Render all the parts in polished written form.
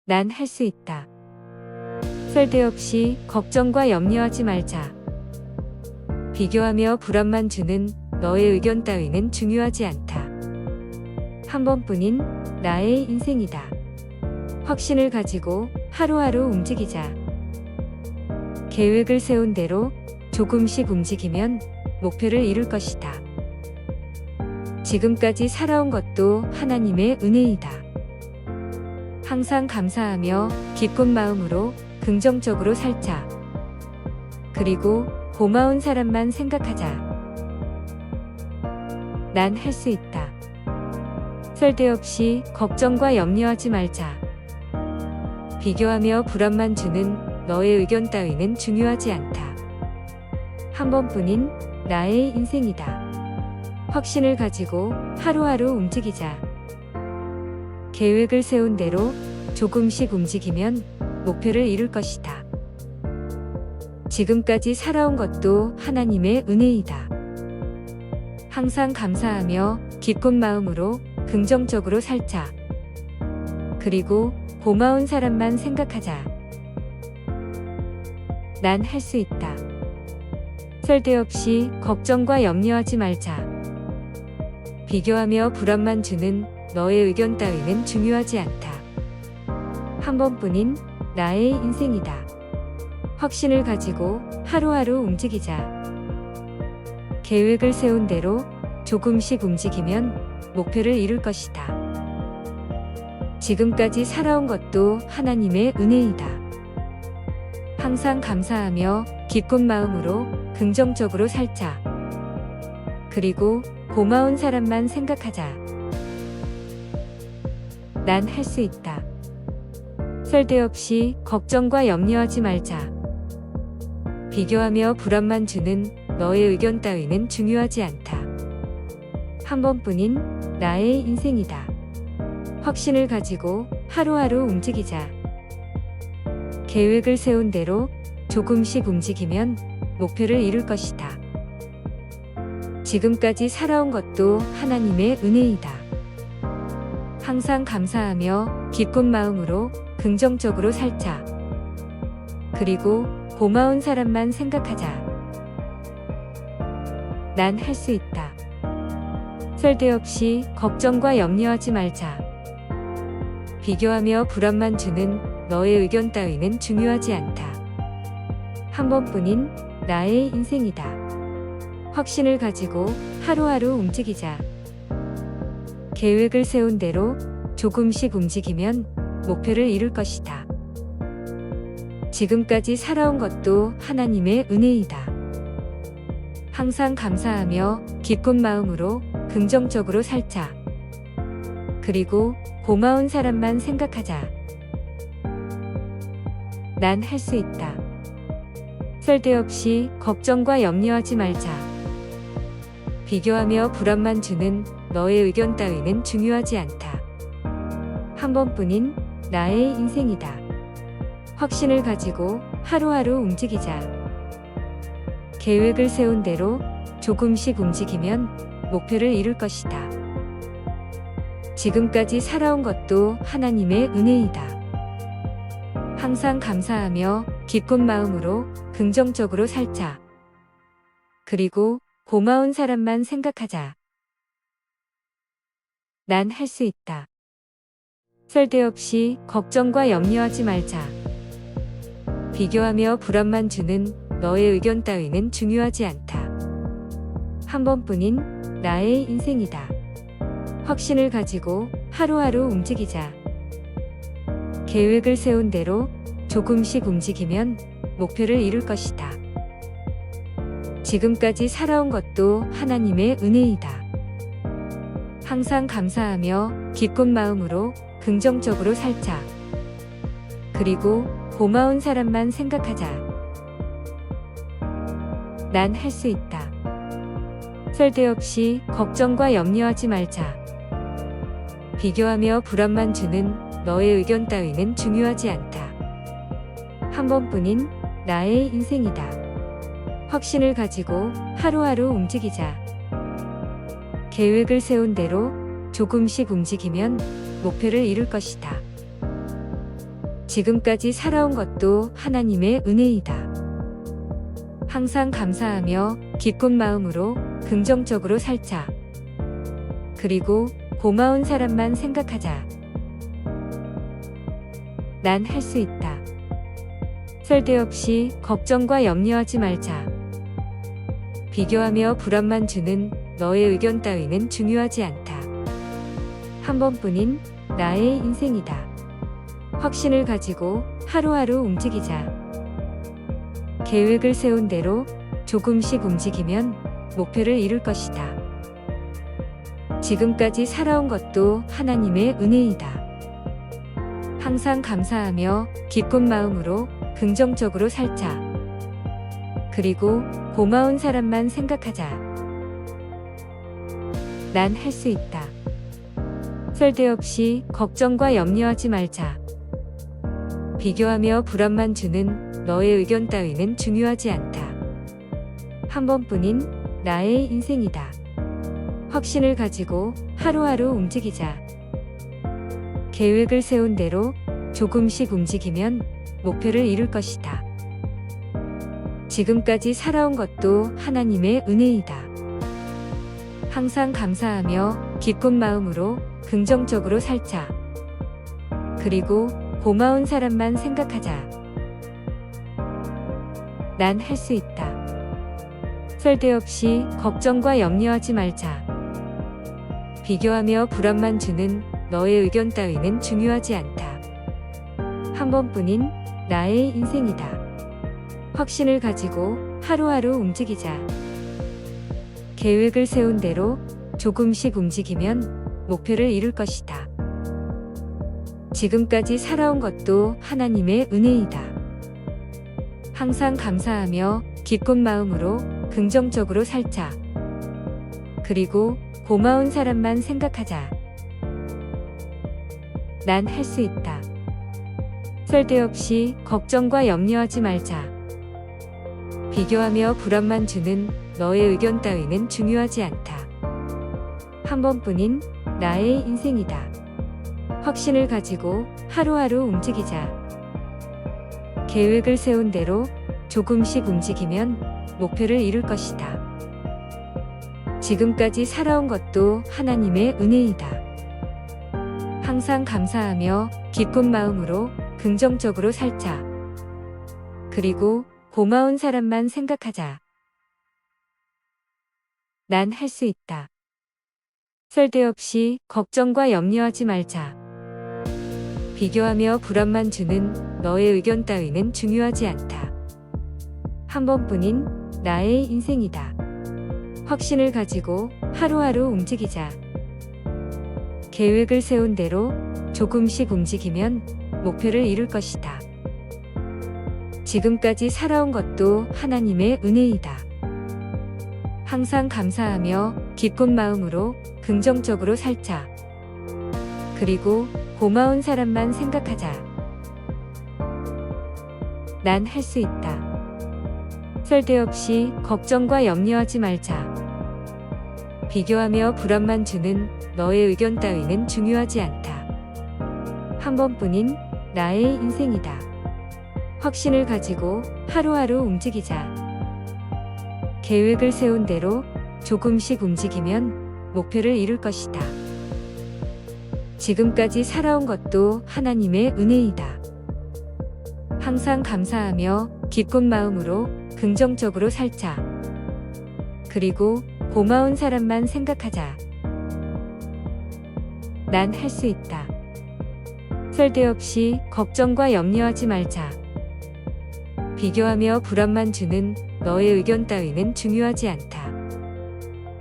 난 할 수 있다. 쓸데없이 걱정과 염려하지 말자. 비교하며 불안만 주는 너의 의견 따위는 중요하지 않다. 한 번뿐인 나의 인생이다. 확신을 가지고 하루하루 움직이자. 계획을 세운 대로 조금씩 움직이면 목표를 이룰 것이다. 지금까지 살아온 것도 하나님의 은혜이다. 항상 감사하며 기쁜 마음으로 긍정적으로 살자. 그리고 고마운 사람만 생각하자. 난 할 수 있다. 쓸데없이 걱정과 염려하지 말자. 비교하며 불안만 주는 너의 의견 따위는 중요하지 않다. 한 번뿐인 나의 인생이다. 확신을 가지고 하루하루 움직이자. 계획을 세운 대로 조금씩 움직이면 목표를 이룰 것이다. 지금까지 살아온 것도 하나님의 은혜이다. 항상 감사하며 기쁜 마음으로 긍정적으로 살자. 그리고 고마운 사람만 생각하자. 난 할 수 있다. 쓸데없이 걱정과 염려하지 말자. 비교하며 불안만 주는 너의 의견 따위는 중요하지 않다. 한 번뿐인 나의 인생이다. 확신을 가지고 하루하루 움직이자. 계획을 세운 대로 조금씩 움직이면 목표를 이룰 것이다. 지금까지 살아온 것도 하나님의 은혜이다. 항상 감사하며 기쁜 마음으로 긍정적으로 살자. 그리고 고마운 사람만 생각하자. 난 할 수 있다. 쓸데없이 걱정과 염려하지 말자. 비교하며 불안만 주는 너의 의견 따위는 중요하지 않다. 한 번뿐인 나의 인생이다. 확신을 가지고 하루하루 움직이자. 계획을 세운 대로 조금씩 움직이면 목표를 이룰 것이다. 지금까지 살아온 것도 하나님의 은혜이다. 항상 감사하며 기쁜 마음으로 긍정적으로 살자. 그리고 고마운 사람만 생각하자. 난 할 수 있다. 쓸데없이 걱정과 염려하지 말자. 비교하며 불안만 주는 너의 의견 따위는 중요하지 않다. 한 번뿐인 나의 인생이다. 확신을 가지고 하루하루 움직이자. 계획을 세운 대로 조금씩 움직이면 목표를 이룰 것이다. 지금까지 살아온 것도 하나님의 은혜이다. 항상 감사하며 기쁜 마음으로 긍정적으로 살자. 그리고 고마운 사람만 생각하자. 난 할 수 있다. 쓸데없이 걱정과 염려하지 말자. 비교하며 불안만 주는 너의 의견 따위는 중요하지 않다. 한 번뿐인 나의 인생이다. 확신을 가지고 하루하루 움직이자. 계획을 세운 대로 조금씩 움직이면 목표를 이룰 것이다. 지금까지 살아온 것도 하나님의 은혜이다. 항상 감사하며 기쁜 마음으로 긍정적으로 살자. 그리고 고마운 사람만 생각하자. 난 할 수 있다. 쓸데없이 걱정과 염려하지 말자. 비교하며 불안만 주는 너의 의견 따위는 중요하지 않다. 한 번뿐인 나의 인생이다. 확신을 가지고 하루하루 움직이자. 계획을 세운 대로 조금씩 움직이면 목표를 이룰 것이다. 지금까지 살아온 것도 하나님의 은혜이다. 항상 감사하며 기쁜 마음으로 긍정적으로 살자. 그리고 고마운 사람만 생각하자. 난 할 수 있다. 쓸데없이 걱정과 염려하지 말자. 비교하며 불안만 주는 너의 의견 따위는 중요하지 않다. 한 번뿐인 나의 인생이다. 확신을 가지고 하루하루 움직이자. 계획을 세운 대로 조금씩 움직이면 목표를 이룰 것이다. 지금까지 살아온 것도 하나님의 은혜이다. 항상 감사하며 기쁜 마음으로 긍정적으로 살자. 그리고 고마운 사람만 생각하자. 난 할 수 있다. 쓸데없이 걱정과 염려하지 말자. 비교하며 불안만 주는 너의 의견 따위는 중요하지 않다. 한 번뿐인 나의 인생이다. 확신을 가지고 하루하루 움직이자. 계획을 세운 대로 조금씩 움직이면 목표를 이룰 것이다. 지금까지 살아온 것도 하나님의 은혜이다. 항상 감사하며 기쁜 마음으로 긍정적으로 살자. 그리고 고마운 사람만 생각하자. 난 할 수 있다. 쓸데없이 걱정과 염려하지 말자. 비교하며 불안만 주는 너의 의견 따위는 중요하지 않다. 한 번뿐인 나의 인생이다. 확신을 가지고 하루하루 움직이자. 계획을 세운 대로 조금씩 움직이면 목표를 이룰 것이다. 지금까지 살아온 것도 하나님의 은혜이다. 항상 감사하며 기쁜 마음으로 긍정적으로 살자. 그리고 고마운 사람만 생각하자. 난 할 수 있다. 쓸데없이 걱정과 염려하지 말자. 비교하며 불안만 주는 너의 의견 따위는 중요하지 않다. 한 번뿐인 나의 인생이다. 확신을 가지고 하루하루 움직이자. 계획을 세운 대로 조금씩 움직이면 목표를 이룰 것이다. 지금까지 살아온 것도 하나님의 은혜이다. 항상 감사하며 기쁜 마음으로 긍정적으로 살자. 그리고 고마운 사람만 생각하자. 난 할 수 있다. 쓸데없이 걱정과 염려하지 말자. 비교하며 불안만 주는 너의 의견 따위는 중요하지 않다. 한 번뿐인 나의 인생이다. 확신을 가지고 하루하루 움직이자. 계획을 세운 대로 조금씩 움직이면 목표를 이룰 것이다. 지금까지 살아온 것도 하나님의 은혜이다. 항상 감사하며 기쁜 마음으로 긍정적으로 살자. 그리고 고마운 사람만 생각하자. 난 할 수 있다. 쓸데없이 걱정과 염려하지 말자. 비교하며 불안만 주는 너의 의견 따위는 중요하지 않다. 한 번뿐인 나의 인생이다. 확신을 가지고 하루하루 움직이자. 계획을 세운 대로 조금씩 움직이면 목표를 이룰 것이다. 지금까지 살아온 것도 하나님의 은혜이다. 항상 감사하며 기쁜 마음으로 긍정적으로 살자. 그리고 고마운 사람만 생각하자. 난 할 수 있다. 쓸데없이 걱정과 염려하지 말자. 비교하며 불안만 주는 너의 의견 따위는 중요하지 않다. 한 번뿐인 나의 인생이다. 확신을 가지고 하루하루 움직이자. 계획을 세운 대로 조금씩 움직이면 목표를 이룰 것이다. 지금까지 살아온 것도 하나님의 은혜이다. 항상 감사하며 기쁜 마음으로 긍정적으로 살자. 그리고 고마운 사람만 생각하자. 난 할 수 있다. 쓸데없이 걱정과 염려하지 말자. 비교하며 불안만 주는 너의 의견 따위는 중요하지 않다.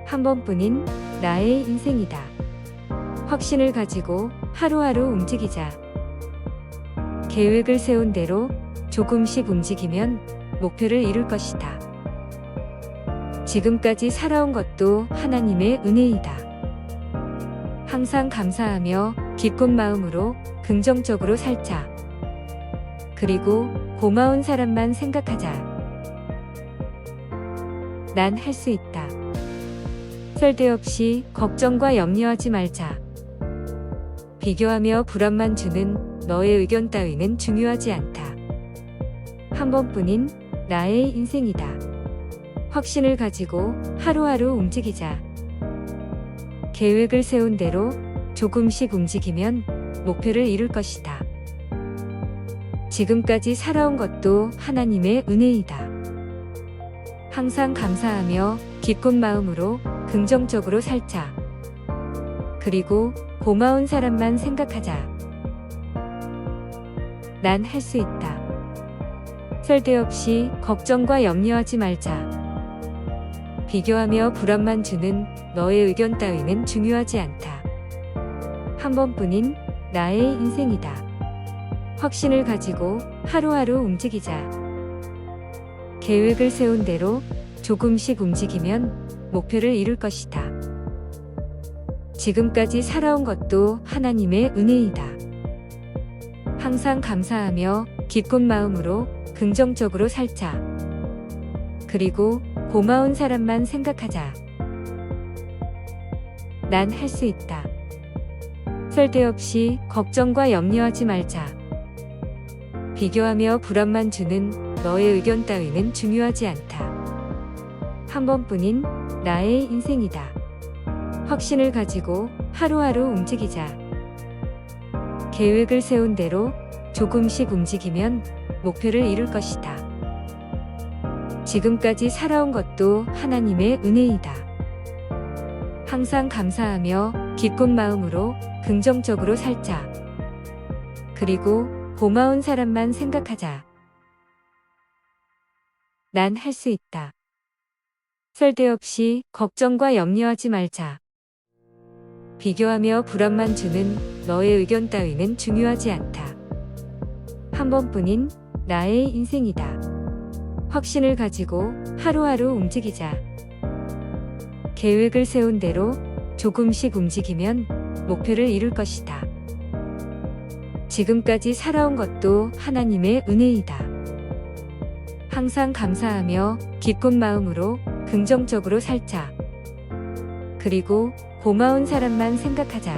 한 번뿐인 나의 인생이다. 확신을 가지고 하루하루 움직이자. 계획을 세운 대로 조금씩 움직이면 목표를 이룰 것이다. 지금까지 살아온 것도 하나님의 은혜이다. 항상 감사하며 기쁜 마음으로 긍정적으로 살자. 그리고 고마운 사람만 생각하자. 난 할 수 있다. 쓸데없이 걱정과 염려하지 말자. 비교하며 불안만 주는 너의 의견 따위는 중요하지 않다. 한 번뿐인 나의 인생이다. 확신을 가지고 하루하루 움직이자. 계획을 세운 대로 조금씩 움직이면 목표를 이룰 것이다. 지금까지 살아온 것도 하나님의 은혜이다. 항상 감사하며 기쁜 마음으로 긍정적으로 살자. 그리고 고마운 사람만 생각하자. 난 할 수 있다. 쓸데없이 걱정과 염려하지 말자. 비교하며 불안만 주는 너의 의견 따위는 중요하지 않다. 한 번뿐인 나의 인생이다. 확신을 가지고 하루하루 움직이자. 계획을 세운 대로 조금씩 움직이면 목표를 이룰 것이다. 지금까지 살아온 것도 하나님의 은혜이다. 항상 감사하며 기쁜 마음으로 긍정적으로 살자. 그리고 고마운 사람만 생각하자. 난 할 수 있다. 쓸데없이 걱정과 염려하지 말자. 비교하며 불안만 주는 너의 의견 따위는 중요하지 않다. 한 번뿐인 나의 인생이다. 확신을 가지고 하루하루 움직이자. 계획을 세운 대로 조금씩 움직이면 목표를 이룰 것이다. 지금까지 살아온 것도 하나님의 은혜이다. 항상 감사하며 기쁜 마음으로 긍정적으로 살자. 그리고 고마운 사람만 생각하자. 난 할 수 있다. 쓸데없이 걱정과 염려하지 말자. 비교하며 불안만 주는 너의 의견 따위는 중요하지 않다. 한 번뿐인 나의 인생이다. 확신을 가지고 하루하루 움직이자. 계획을 세운 대로 조금씩 움직이면 목표를 이룰 것이다. 지금까지 살아온 것도 하나님의 은혜이다. 항상 감사하며 기쁜 마음으로 긍정적으로 살자. 그리고 고마운 사람만 생각하자.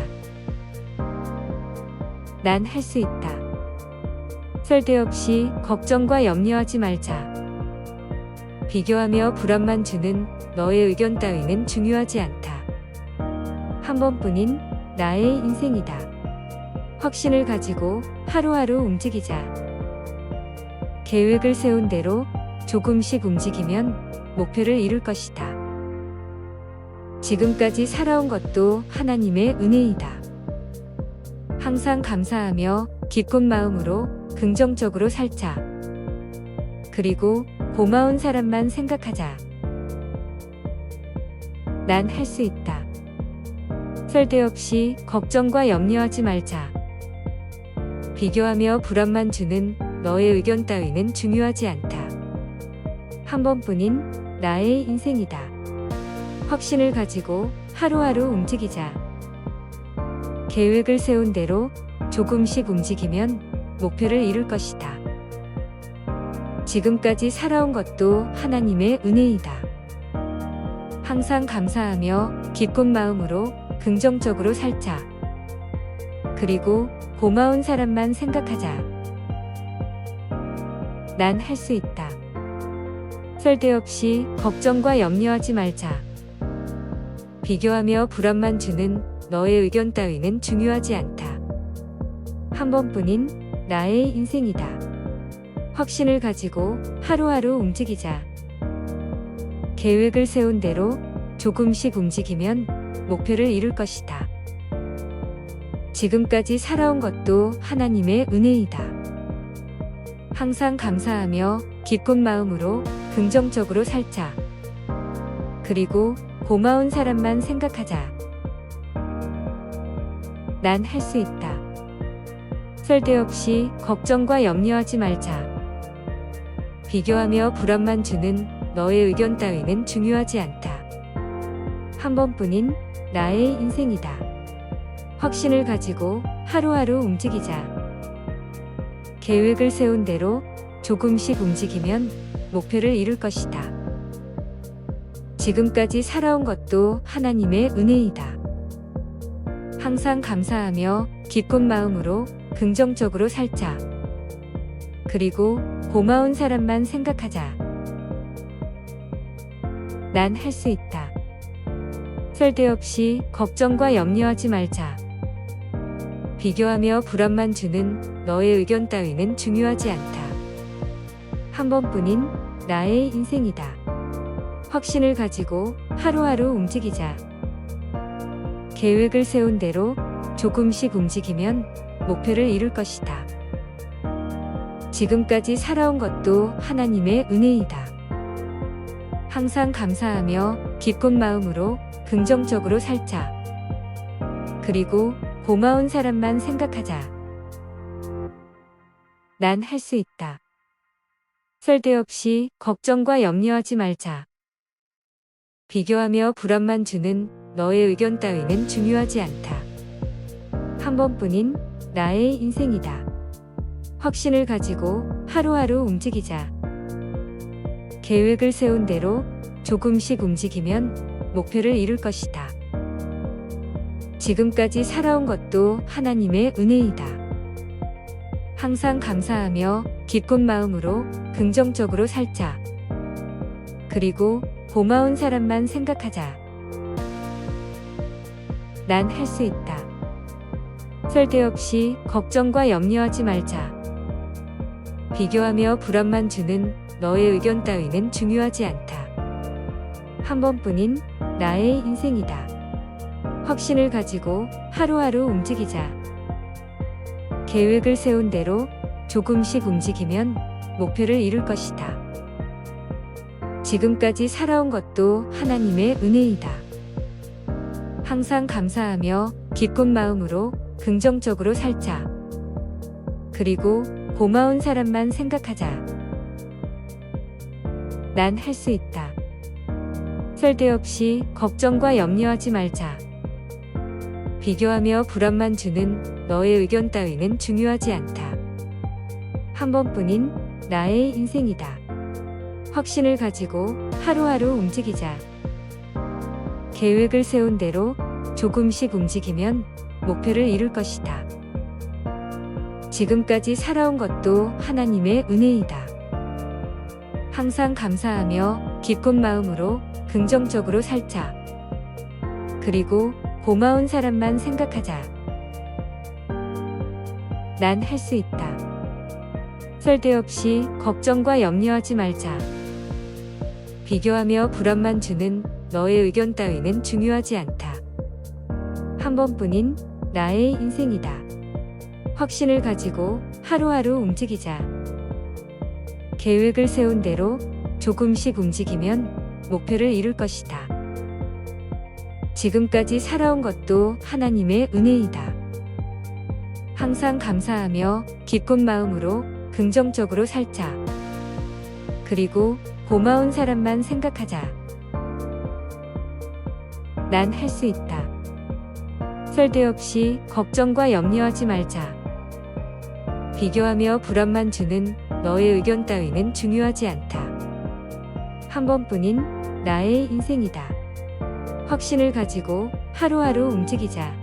난 할 수 있다. 쓸데없이 걱정과 염려하지 말자. 비교하며 불안만 주는 너의 의견 따위는 중요하지 않다. 한 번뿐인 나의 인생이다. 확신을 가지고 하루하루 움직이자. 계획을 세운 대로 조금씩 움직이면 목표를 이룰 것이다. 지금까지 살아온 것도 하나님의 은혜이다. 항상 감사하며 기쁜 마음으로 긍정적으로 살자. 그리고 고마운 사람만 생각하자. 난 할 수 있다. 쓸데없이 걱정과 염려하지 말자. 비교하며 불안만 주는 너의 의견 따위는 중요하지 않다. 한 번뿐인 나의 인생이다. 확신을 가지고 하루하루 움직이자. 계획을 세운 대로 조금씩 움직이면 목표를 이룰 것이다. 지금까지 살아온 것도 하나님의 은혜이다. 항상 감사하며 기쁜 마음으로 긍정적으로 살자. 그리고 고마운 사람만 생각하자. 난 할 수 있다. 쓸데없이 걱정과 염려하지 말자. 비교하며 불안만 주는 너의 의견 따위는 중요하지 않다. 한 번뿐인 나의 인생이다. 확신을 가지고 하루하루 움직이자. 계획을 세운 대로 조금씩 움직이면 목표를 이룰 것이다. 지금까지 살아온 것도 하나님의 은혜이다. 항상 감사하며 기쁜 마음으로 긍정적으로 살자. 그리고 고마운 사람만 생각하자. 난 할 수 있다. 쓸데없이 걱정과 염려하지 말자. 비교하며 불안만 주는 너의 의견 따위는 중요하지 않다. 한 번뿐인 나의 인생이다. 확신을 가지고 하루하루 움직이자. 계획을 세운 대로 조금씩 움직이면 목표를 이룰 것이다. 지금까지 살아온 것도 하나님의 은혜이다. 항상 감사하며 기쁜 마음으로 긍정적으로 살자. 그리고 고마운 사람만 생각하자. 난 할 수 있다. 쓸데없이 걱정과 염려하지 말자. 비교하며 불안만 주는 너의 의견 따위는 중요하지 않다. 한 번뿐인 나의 인생이다. 확신을 가지고 하루하루 움직이자. 계획을 세운 대로 조금씩 움직이면 목표를 이룰 것이다. 지금까지 살아온 것도 하나님의 은혜이다. 항상 감사하며 기쁜 마음으로 긍정적으로 살자. 그리고 고마운 사람만 생각하자. 난 할 수 있다. 쓸데없이 걱정과 염려하지 말자. 비교하며 불안만 주는 너의 의견 따위는 중요하지 않다. 한 번뿐인 나의 인생이다. 확신을 가지고 하루하루 움직이자. 계획을 세운 대로 조금씩 움직이면 목표를 이룰 것이다. 지금까지 살아온 것도 하나님의 은혜이다. 항상 감사하며 기쁜 마음으로 긍정적으로 살자. 그리고 고마운 사람만 생각하자. 난 할 수 있다. 쓸데없이 걱정과 염려하지 말자. 비교하며 불안만 주는 너의 의견 따위는 중요하지 않다. 한 번뿐인 나의 인생이다. 확신을 가지고 하루하루 움직이자. 계획을 세운 대로 조금씩 움직이면 목표를 이룰 것이다. 지금까지 살아온 것도 하나님의 은혜이다. 항상 감사하며 기쁜 마음으로 긍정적으로 살자. 그리고 고마운 사람만 생각하자. 난 할 수 있다. 쓸데없이 걱정과 염려하지 말자. 비교하며 불안만 주는 너의 의견 따위는 중요하지 않다. 한 번뿐인 나의 인생이다. 확신을 가지고 하루하루 움직이자. 계획을 세운 대로 조금씩 움직이면 목표를 이룰 것이다. 지금까지 살아온 것도 하나님의 은혜이다. 항상 감사하며 기쁜 마음으로 긍정적으로 살자. 그리고 고마운 사람만 생각하자. 난 할 수 있다. 쓸데없이 걱정과 염려하지 말자. 비교하며 불안만 주는 너의 의견 따위는 중요하지 않다. 한 번뿐인 나의 인생이다. 확신을 가지고 하루하루 움직이자. 계획을 세운 대로 조금씩 움직이면 목표를 이룰 것이다. 지금까지 살아온 것도 하나님의 은혜이다. 항상 감사하며 기쁜 마음으로 긍정적으로 살자. 그리고 고마운 사람만 생각하자. 난 할 수 있다. 쓸데없이 걱정과 염려하지 말자. 비교하며 불안만 주는 너의 의견 따위는 중요하지 않다. 한 번뿐인 나의 인생이다. 확신을 가지고 하루하루 움직이자.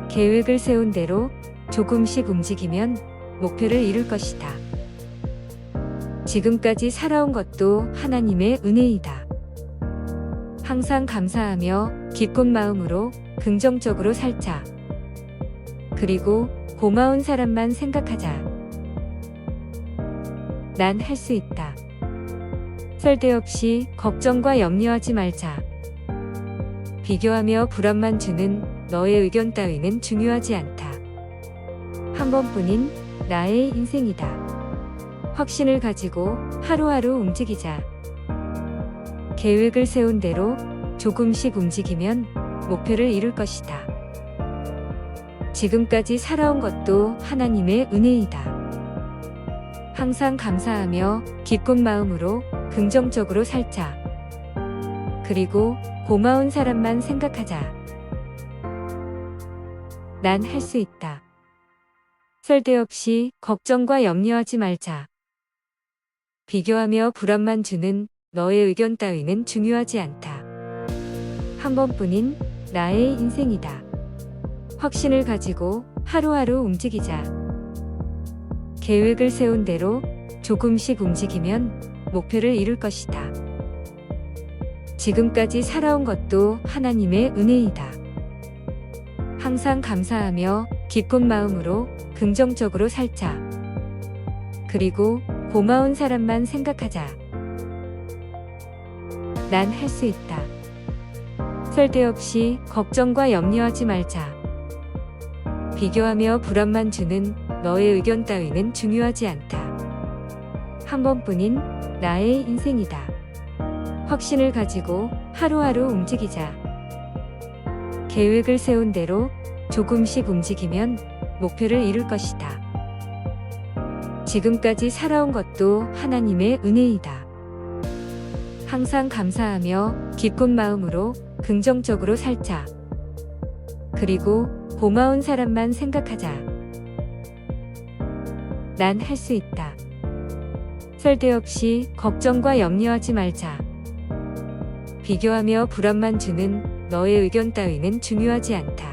계획을 세운 대로 조금씩 움직이면 목표를 이룰 것이다. 지금까지 살아온 것도 하나님의 은혜이다. 항상 감사하며 기쁜 마음으로 긍정적으로 살자. 그리고 고마운 사람만 생각하자. 난 할 수 있다. 쓸데없이 걱정과 염려하지 말자. 비교하며 불안만 주는 너의 의견 따위는 중요하지 않다. 한 번뿐인 나의 인생이다. 확신을 가지고 하루하루 움직이자. 계획을 세운 대로 조금씩 움직이면 목표를 이룰 것이다. 지금까지 살아온 것도 하나님의 은혜이다. 항상 감사하며 기쁜 마음으로 긍정적으로 살자. 그리고 고마운 사람만 생각하자. 난 할 수 있다. 쓸데없이 걱정과 염려하지 말자. 비교하며 불안만 주는 너의 의견 따위는 중요하지 않다. 한 번뿐인 나의 인생이다. 확신을 가지고 하루하루 움직이자. 계획을 세운 대로 조금씩 움직이면 목표를 이룰 것이다. 지금까지 살아온 것도 하나님의 은혜이다. 항상 감사하며 기쁜 마음으로 긍정적으로 살자. 그리고 고마운 사람만 생각하자. 난 할 수 있다. 쓸데없이 걱정과 염려하지 말자. 비교하며 불안만 주는 너의 의견 따위는 중요하지 않다. 한 번뿐인 나의 인생이다. 확신을 가지고 하루하루 움직이자. 계획을 세운 대로 조금씩 움직이면 목표를 이룰 것이다. 지금까지 살아온 것도 하나님의 은혜이다. 항상 감사하며 기쁜 마음으로 긍정적으로 살자. 그리고 고마운 사람만 생각하자. 난 할 수 있다. 쓸데없이 걱정과 염려하지 말자. 비교하며 불안만 주는 너의 의견 따위는 중요하지 않다.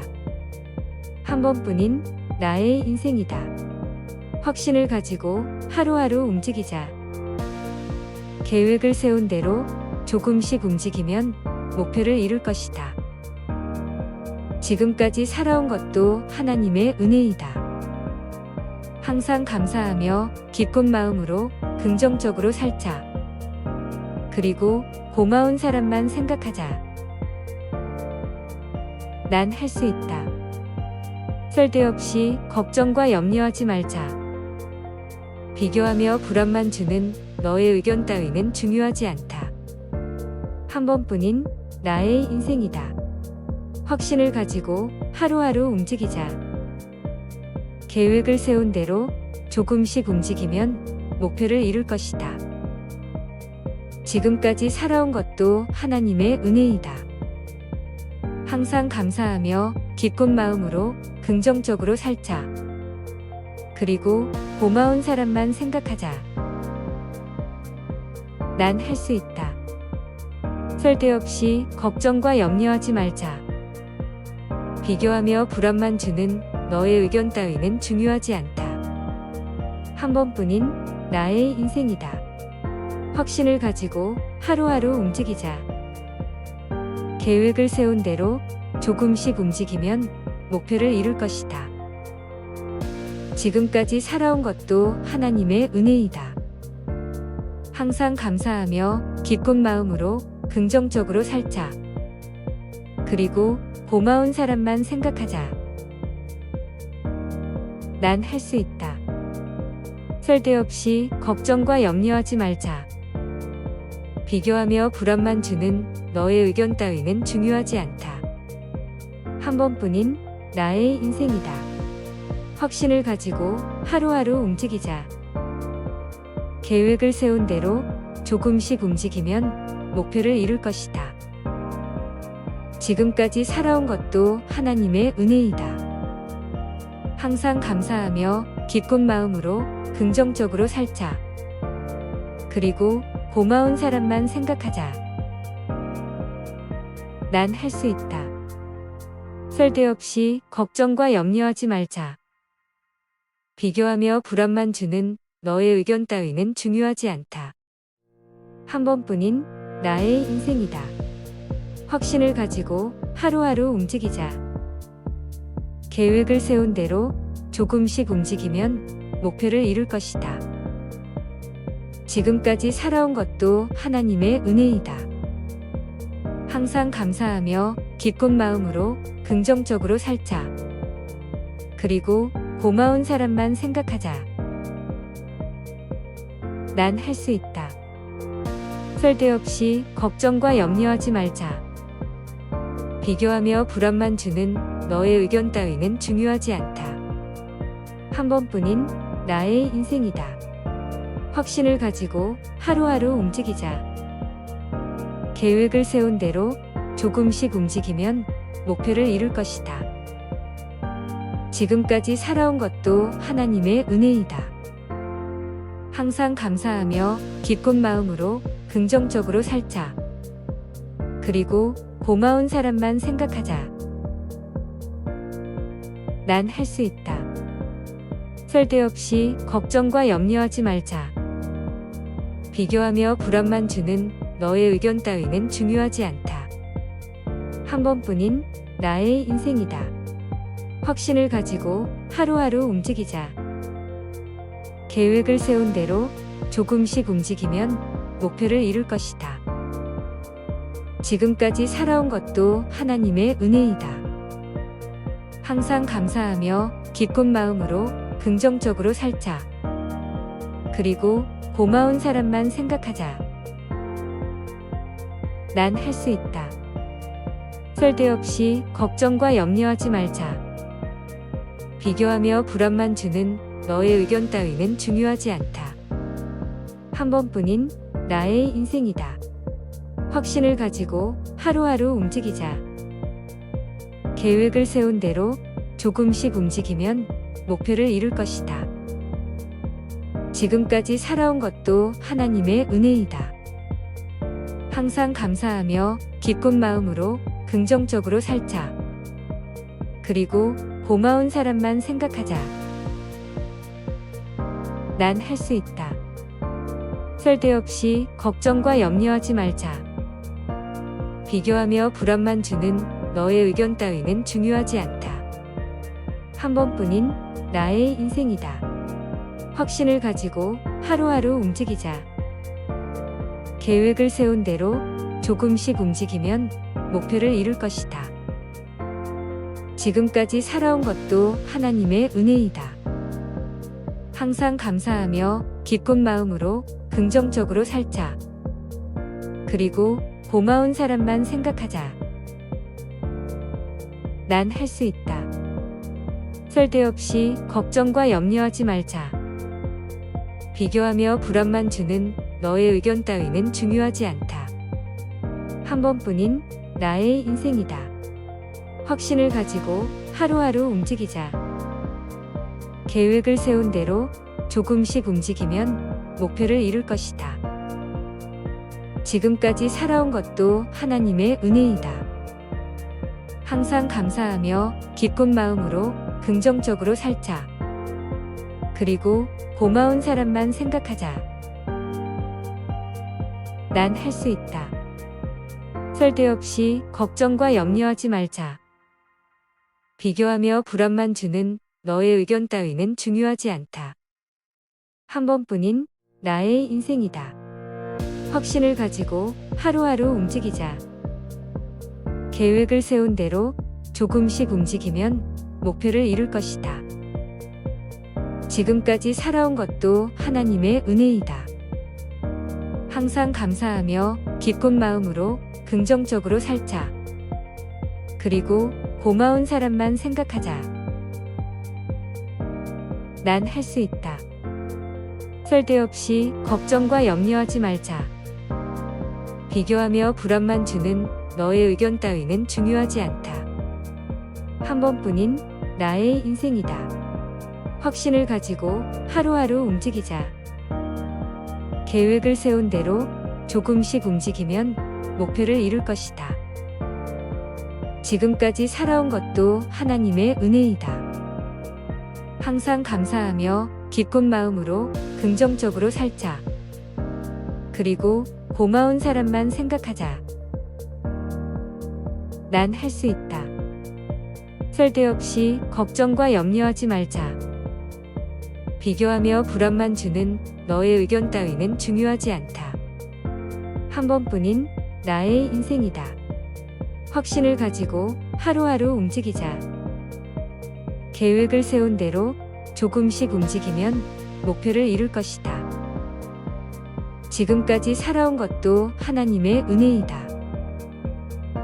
한 번뿐인 나의 인생이다. 확신을 가지고 하루하루 움직이자. 계획을 세운 대로 조금씩 움직이면 목표를 이룰 것이다. 지금까지 살아온 것도 하나님의 은혜이다. 항상 감사하며 기쁜 마음으로 긍정적으로 살자. 그리고 고마운 사람만 생각하자. 난 할 수 있다. 쓸데없이 걱정과 염려하지 말자. 비교하며 불안만 주는 너의 의견 따위는 중요하지 않다. 한 번뿐인 나의 인생이다. 확신을 가지고 하루하루 움직이자. 계획을 세운 대로 조금씩 움직이면 목표를 이룰 것이다. 지금까지 살아온 것도 하나님의 은혜이다. 항상 감사하며 기쁜 마음으로 긍정적으로 살자. 그리고 고마운 사람만 생각하자. 난 할 수 있다. 쓸데없이 걱정과 염려하지 말자. 비교하며 불안만 주는 너의 의견 따위는 중요하지 않다. 한 번뿐인 나의 인생이다. 확신을 가지고 하루하루 움직이자. 계획을 세운 대로 조금씩 움직이면 목표를 이룰 것이다. 지금까지 살아온 것도 하나님의 은혜이다. 항상 감사하며 기쁜 마음으로 긍정적으로 살자. 그리고 고마운 사람만 생각하자. 난 할 수 있다. 쓸데없이 걱정과 염려하지 말자. 비교하며 불안만 주는 너의 의견 따위는 중요하지 않다. 한 번뿐인 나의 인생이다. 확신을 가지고 하루하루 움직이자. 계획을 세운 대로 조금씩 움직이면 목표를 이룰 것이다. 지금까지 살아온 것도 하나님의 은혜이다. 항상 감사하며 기쁜 마음으로 긍정적으로 살자. 그리고 고마운 사람만 생각하자. 난 할 수 있다. 쓸데없이 걱정과 염려하지 말자. 비교하며 불안만 주는 너의 의견 따위는 중요하지 않다. 한 번뿐인 나의 인생이다. 확신을 가지고 하루하루 움직이자. 계획을 세운 대로 조금씩 움직이면 목표를 이룰 것이다. 지금까지 살아온 것도 하나님의 은혜이다. 항상 감사하며 기쁜 마음으로 긍정적으로 살자. 그리고 고마운 사람만 생각하자. 난 할 수 있다. 쓸데없이 걱정과 염려하지 말자. 비교하며 불안만 주는 너의 의견 따위는 중요하지 않다. 한 번뿐인 나의 인생이다. 확신을 가지고 하루하루 움직이자. 계획을 세운 대로 조금씩 움직이면 목표를 이룰 것이다. 지금까지 살아온 것도 하나님의 은혜이다. 항상 감사하며 기쁜 마음으로 긍정적으로 살자. 그리고 고마운 사람만 생각하자. 난 할 수 있다. 쓸데없이 걱정과 염려하지 말자. 비교하며 불안만 주는 너의 의견 따위는 중요하지 않다. 한 번뿐인 나의 인생이다. 확신을 가지고 하루하루 움직이자. 계획을 세운 대로 조금씩 움직이면 목표를 이룰 것이다. 지금까지 살아온 것도 하나님의 은혜이다. 항상 감사하며 기쁜 마음으로 긍정적으로 살자. 그리고 고마운 사람만 생각하자. 난 할 수 있다. 쓸데없이 걱정과 염려하지 말자. 비교하며 불안만 주는 너의 의견 따위는 중요하지 않다. 한 번뿐인 나의 인생이다. 확신을 가지고 하루하루 움직이자. 계획을 세운 대로 조금씩 움직이면 목표를 이룰 것이다. 지금까지 살아온 것도 하나님의 은혜이다. 항상 감사하며 기쁜 마음으로 긍정적으로 살자. 그리고 고마운 사람만 생각하자. 난 할 수 있다. 쓸데없이 걱정과 염려하지 말자. 비교하며 불안만 주는 너의 의견 따위는 중요하지 않다. 한 번뿐인 나의 인생이다. 확신을 가지고 하루하루 움직이자. 계획을 세운 대로 조금씩 움직이면 목표를 이룰 것이다. 지금까지 살아온 것도 하나님의 은혜이다. 항상 감사하며 기쁜 마음으로 긍정적으로 살자. 그리고 고마운 사람만 생각하자. 난 할 수 있다. 쓸데없이 걱정과 염려하지 말자. 비교하며 불안만 주는 너의 의견 따위는 중요하지 않다. 한 번뿐인 나의 인생이다. 확신을 가지고 하루하루 움직이자. 계획을 세운 대로 조금씩 움직이면 목표를 이룰 것이다. 지금까지 살아온 것도 하나님의 은혜이다. 항상 감사하며 기쁜 마음으로 긍정적으로 살자. 그리고 고마운 사람만 생각하자. 난 할 수 있다. 쓸데없이 걱정과 염려하지 말자. 비교하며 불안만 주는 너의 의견 따위는 중요하지 않다. 한 번뿐인 나의 인생이다. 확신을 가지고 하루하루 움직이자. 계획을 세운 대로 조금씩 움직이면 목표를 이룰 것이다. 지금까지 살아온 것도 하나님의 은혜이다. 항상 감사하며 기쁜 마음으로 긍정적으로 살자. 그리고 고마운 사람만 생각하자. 난 할 수 있다. 쓸데없이 걱정과 염려하지 말자. 비교하며 불안만 주는 너의 의견 따위는 중요하지 않다. 한 번뿐인 나의 인생이다. 확신을 가지고 하루하루 움직이자. 계획을 세운 대로 조금씩 움직이면 목표를 이룰 것이다. 지금까지 살아온 것도 하나님의 은혜이다. 항상 감사하며 기쁜 마음으로 긍정적으로 살자. 그리고 고마운 사람만 생각하자. 난 할 수 있다. 쓸데없이 걱정과 염려하지 말자. 비교하며 불안만 주는 너의 의견 따위는 중요하지 않다. 한 번뿐인 나의 인생이다. 확신을 가지고 하루하루 움직이자. 계획을 세운 대로 조금씩 움직이면 목표를 이룰 것이다. 지금까지 살아온 것도 하나님의 은혜이다.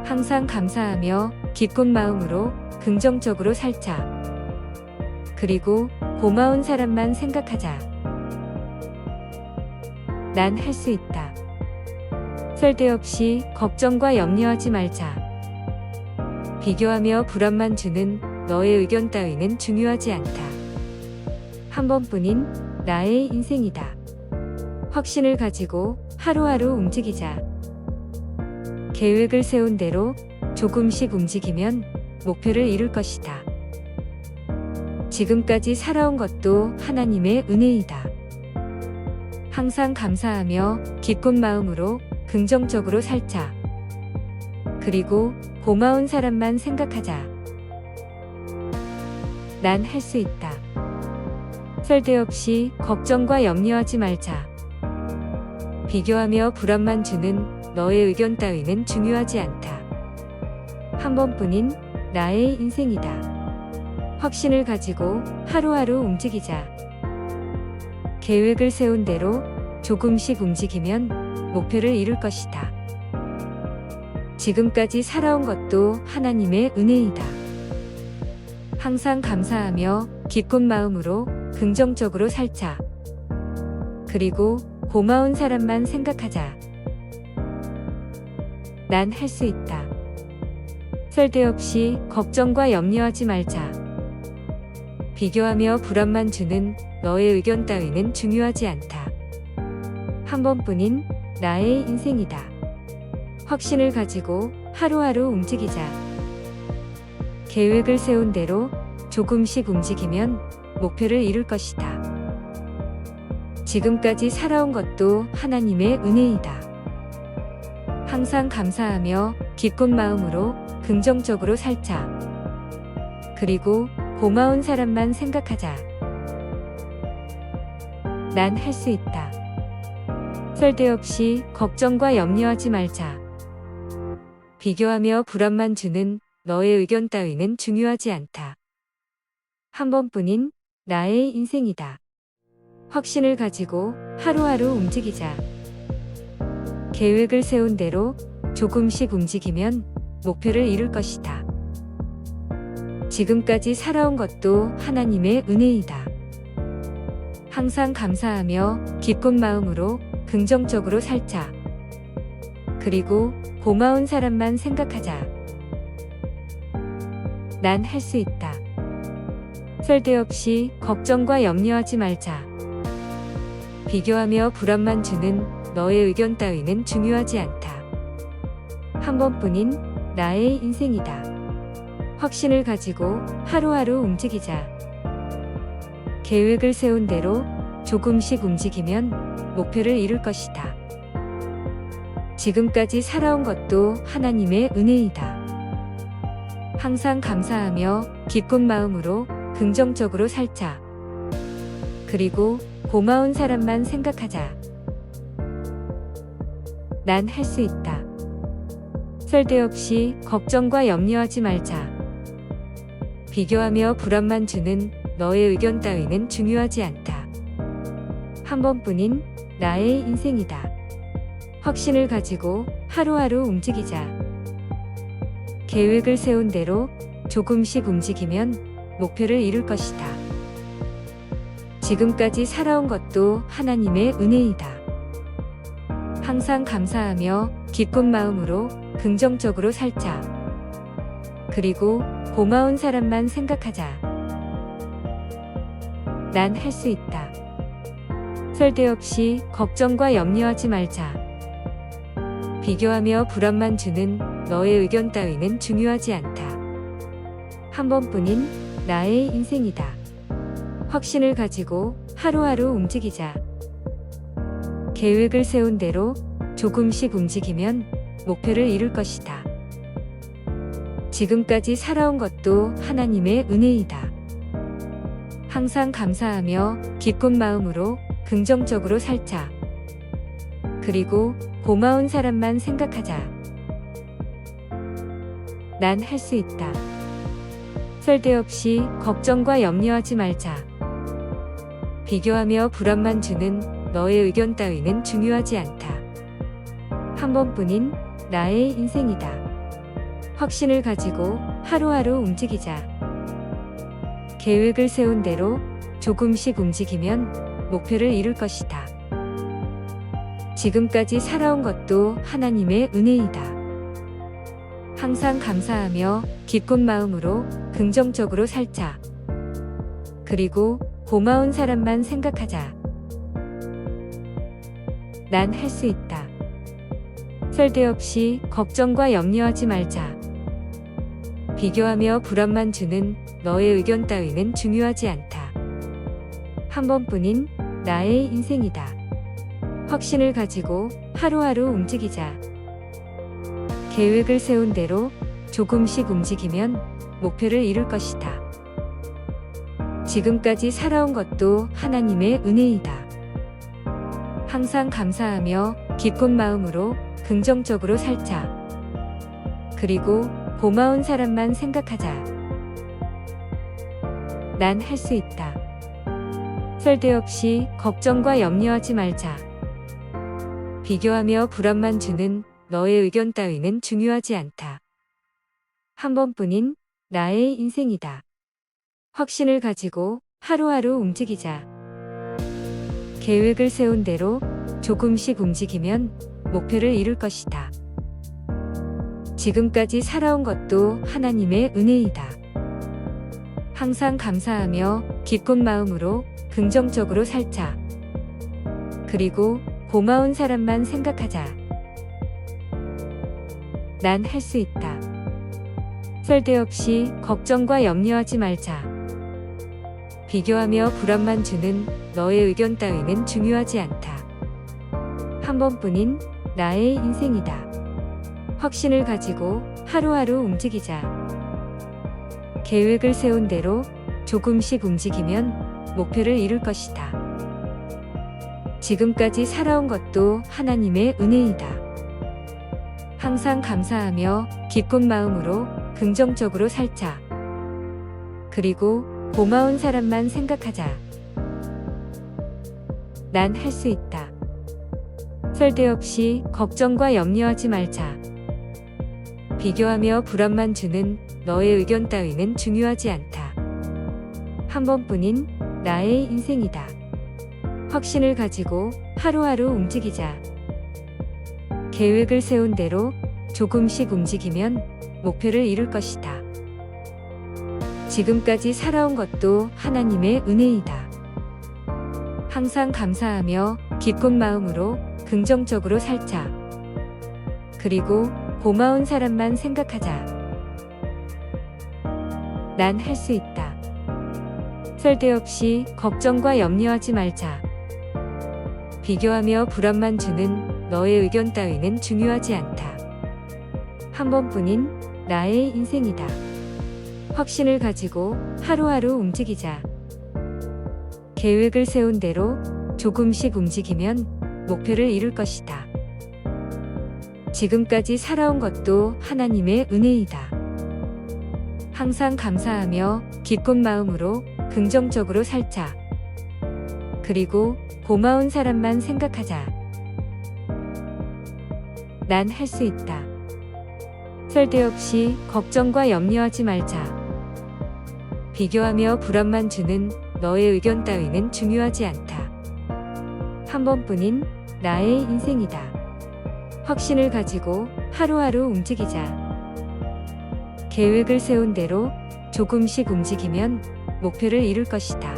항상 감사하며 기쁜 마음으로 긍정적으로 살자. 그리고 고마운 사람만 생각하자. 난 할 수 있다. 쓸데없이 걱정과 염려하지 말자. 비교하며 불안만 주는 너의 의견 따위는 중요하지 않다. 한 번뿐인 나의 인생이다. 확신을 가지고 하루하루 움직이자. 계획을 세운 대로 조금씩 움직이면 목표를 이룰 것이다. 지금까지 살아온 것도 하나님의 은혜이다. 항상 감사하며 기쁜 마음으로 긍정적으로 살자. 그리고 고마운 사람만 생각하자. 난 할 수 있다. 쓸데없이 걱정과 염려하지 말자. 비교하며 불안만 주는 너의 의견 따위는 중요하지 않다. 한 번뿐인 나의 인생이다. 확신을 가지고 하루하루 움직이자. 계획을 세운 대로 조금씩 움직이면 목표를 이룰 것이다. 지금까지 살아온 것도 하나님의 은혜이다. 항상 감사하며 기쁜 마음으로 긍정적으로 살자. 그리고 고마운 사람만 생각하자. 난 할 수 있다. 쓸데없이 걱정과 염려하지 말자. 비교하며 불안만 주는 너의 의견 따위는 중요하지 않다. 한 번뿐인 나의 인생이다. 확신을 가지고 하루하루 움직이자. 계획을 세운 대로 조금씩 움직이면 목표를 이룰 것이다. 지금까지 살아온 것도 하나님의 은혜이다. 항상 감사하며 기쁜 마음으로 긍정적으로 살자. 그리고 고마운 사람만 생각하자. 난 할 수 있다. 쓸데없이 걱정과 염려하지 말자. 비교하며 불안만 주는 너의 의견 따위는 중요하지 않다. 한 번뿐인 나의 인생이다. 확신을 가지고 하루하루 움직이자. 계획을 세운 대로 조금씩 움직이면 목표를 이룰 것이다. 지금까지 살아온 것도 하나님의 은혜이다. 항상 감사하며 기쁜 마음으로 긍정적으로 살자. 그리고 고마운 사람만 생각하자. 난 할 수 있다. 쓸데없이 걱정과 염려하지 말자. 비교하며 불안만 주는 너의 의견 따위는 중요하지 않다. 한 번뿐인 나의 인생이다. 확신을 가지고 하루하루 움직이자. 계획을 세운 대로 조금씩 움직이면 목표를 이룰 것이다. 지금까지 살아온 것도 하나님의 은혜이다. 항상 감사하며 기쁜 마음으로 긍정적으로 살자. 그리고 고마운 사람만 생각하자. 난 할 수 있다. 쓸데없이 걱정과 염려하지 말자. 비교하며 불안만 주는 너의 의견 따위는 중요하지 않다. 한 번뿐인 나의 인생이다. 확신을 가지고 하루하루 움직이자. 계획을 세운 대로 조금씩 움직이면 목표를 이룰 것이다. 지금까지 살아온 것도 하나님의 은혜이다. 항상 감사하며 기쁜 마음으로 긍정적으로 살자. 그리고 고마운 사람만 생각하자. 난 할 수 있다. 쓸데없이 걱정과 염려하지 말자. 비교하며 불안만 주는 너의 의견 따위는 중요하지 않다. 한 번뿐인 나의 인생이다. 확신을 가지고 하루하루 움직이자. 계획을 세운 대로 조금씩 움직이면 목표를 이룰 것이다. 지금까지 살아온 것도 하나님의 은혜이다. 항상 감사하며 기쁜 마음으로 긍정적으로 살자. 그리고 고마운 사람만 생각하자. 난 할 수 있다. 쓸데없이 걱정과 염려하지 말자. 비교하며 불안만 주는 너의 의견 따위는 중요하지 않다. 한 번뿐인 나의 인생이다. 확신을 가지고 하루하루 움직이자. 계획을 세운 대로 조금씩 움직이면 목표를 이룰 것이다. 지금까지 살아온 것도 하나님의 은혜이다. 항상 감사하며 기쁜 마음으로 긍정적으로 살자. 그리고 고마운 사람만 생각하자. 난 할 수 있다. 쓸데없이 걱정과 염려하지 말자. 비교하며 불안만 주는 너의 의견 따위는 중요하지 않다. 한 번뿐인 나의 인생이다. 확신을 가지고 하루하루 움직이자. 계획을 세운 대로 조금씩 움직이면 목표를 이룰 것이다. 지금까지 살아온 것도 하나님의 은혜이다. 항상 감사하며 기쁜 마음으로 긍정적으로 살자. 그리고 고마운 사람만 생각하자. 난 할 수 있다. 쓸데없이 걱정과 염려하지 말자. 비교하며 불안만 주는 너의 의견 따위는 중요하지 않다. 한 번뿐인 나의 인생이다. 확신을 가지고 하루하루 움직이자. 계획을 세운 대로 조금씩 움직이면 목표를 이룰 것이다. 지금까지 살아온 것도 하나님의 은혜이다. 항상 감사하며 기쁜 마음으로 긍정적으로 살자. 그리고 고마운 사람만 생각하자. 난 할 수 있다. 쓸데없이 걱정과 염려하지 말자. 비교하며 불안만 주는 너의 의견 따위는 중요하지 않다. 한 번뿐인 나의 인생이다. 확신을 가지고 하루하루 움직이자. 계획을 세운 대로 조금씩 움직이면 목표를 이룰 것이다. 지금까지 살아온 것도 하나님의 은혜이다. 항상 감사하며 기쁜 마음으로 긍정적으로 살자. 그리고 고마운 사람만 생각하자. 난 할 수 있다. 쓸데없이 걱정과 염려하지 말자. 비교하며 불안만 주는 너의 의견 따위는 중요하지 않다. 한 번뿐인 나의 인생이다. 확신을 가지고 하루하루 움직이자. 계획을 세운 대로 조금씩 움직이면 목표를 이룰 것이다. 지금까지 살아온 것도 하나님의 은혜이다. 항상 감사하며 기쁜 마음으로 긍정적으로 살자. 그리고 고마운 사람만 생각하자. 난 할 수 있다. 쓸데없이 걱정과 염려하지 말자. 비교하며 불안만 주는 너의 의견 따위는 중요하지 않다. 한 번뿐인 나의 인생이다. 확신을 가지고 하루하루 움직이자. 계획을 세운 대로 조금씩 움직이면 목표를 이룰 것이다. 지금까지 살아온 것도 하나님의 은혜이다. 항상 감사하며 기쁜 마음으로 긍정적으로 살자. 그리고 고마운 사람만 생각하자. 난 할 수 있다. 쓸데없이 걱정과 염려하지 말자. 비교하며 불안만 주는 너의 의견 따위는 중요하지 않다. 한 번뿐인 나의 인생이다. 확신을 가지고 하루하루 움직이자. 계획을 세운 대로 조금씩 움직이면 목표를 이룰 것이다.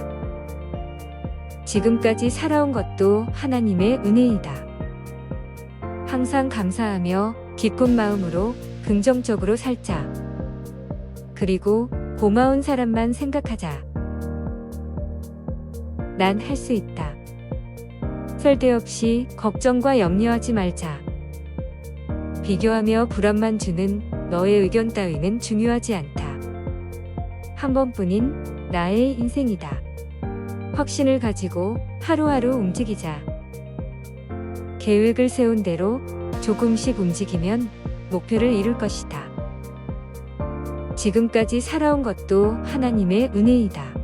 지금까지 살아온 것도 하나님의 은혜이다. 항상 감사하며 기쁜 마음으로 긍정적으로 살자. 그리고 고마운 사람만 생각하자. 난 할 수 있다. 쓸데없이 걱정과 염려하지 말자. 비교하며 불안만 주는 너의 의견 따위는 중요하지 않다. 한 번뿐인 나의 인생이다. 확신을 가지고 하루하루 움직이자. 계획을 세운 대로 조금씩 움직이면 목표를 이룰 것이다. 지금까지 살아온 것도 하나님의 은혜이다.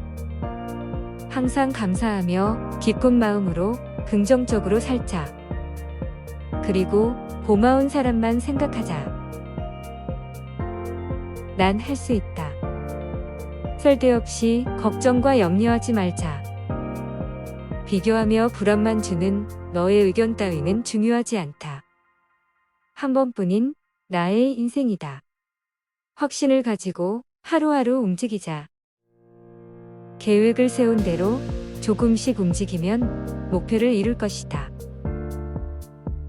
항상 감사하며 기쁜 마음으로 긍정적으로 살자. 그리고 고마운 사람만 생각하자. 난 할 수 있다. 쓸데없이 걱정과 염려하지 말자. 비교하며 불안만 주는 너의 의견 따위는 중요하지 않다. 한 번뿐인 나의 인생이다. 확신을 가지고 하루하루 움직이자. 계획을 세운 대로 조금씩 움직이면 목표를 이룰 것이다.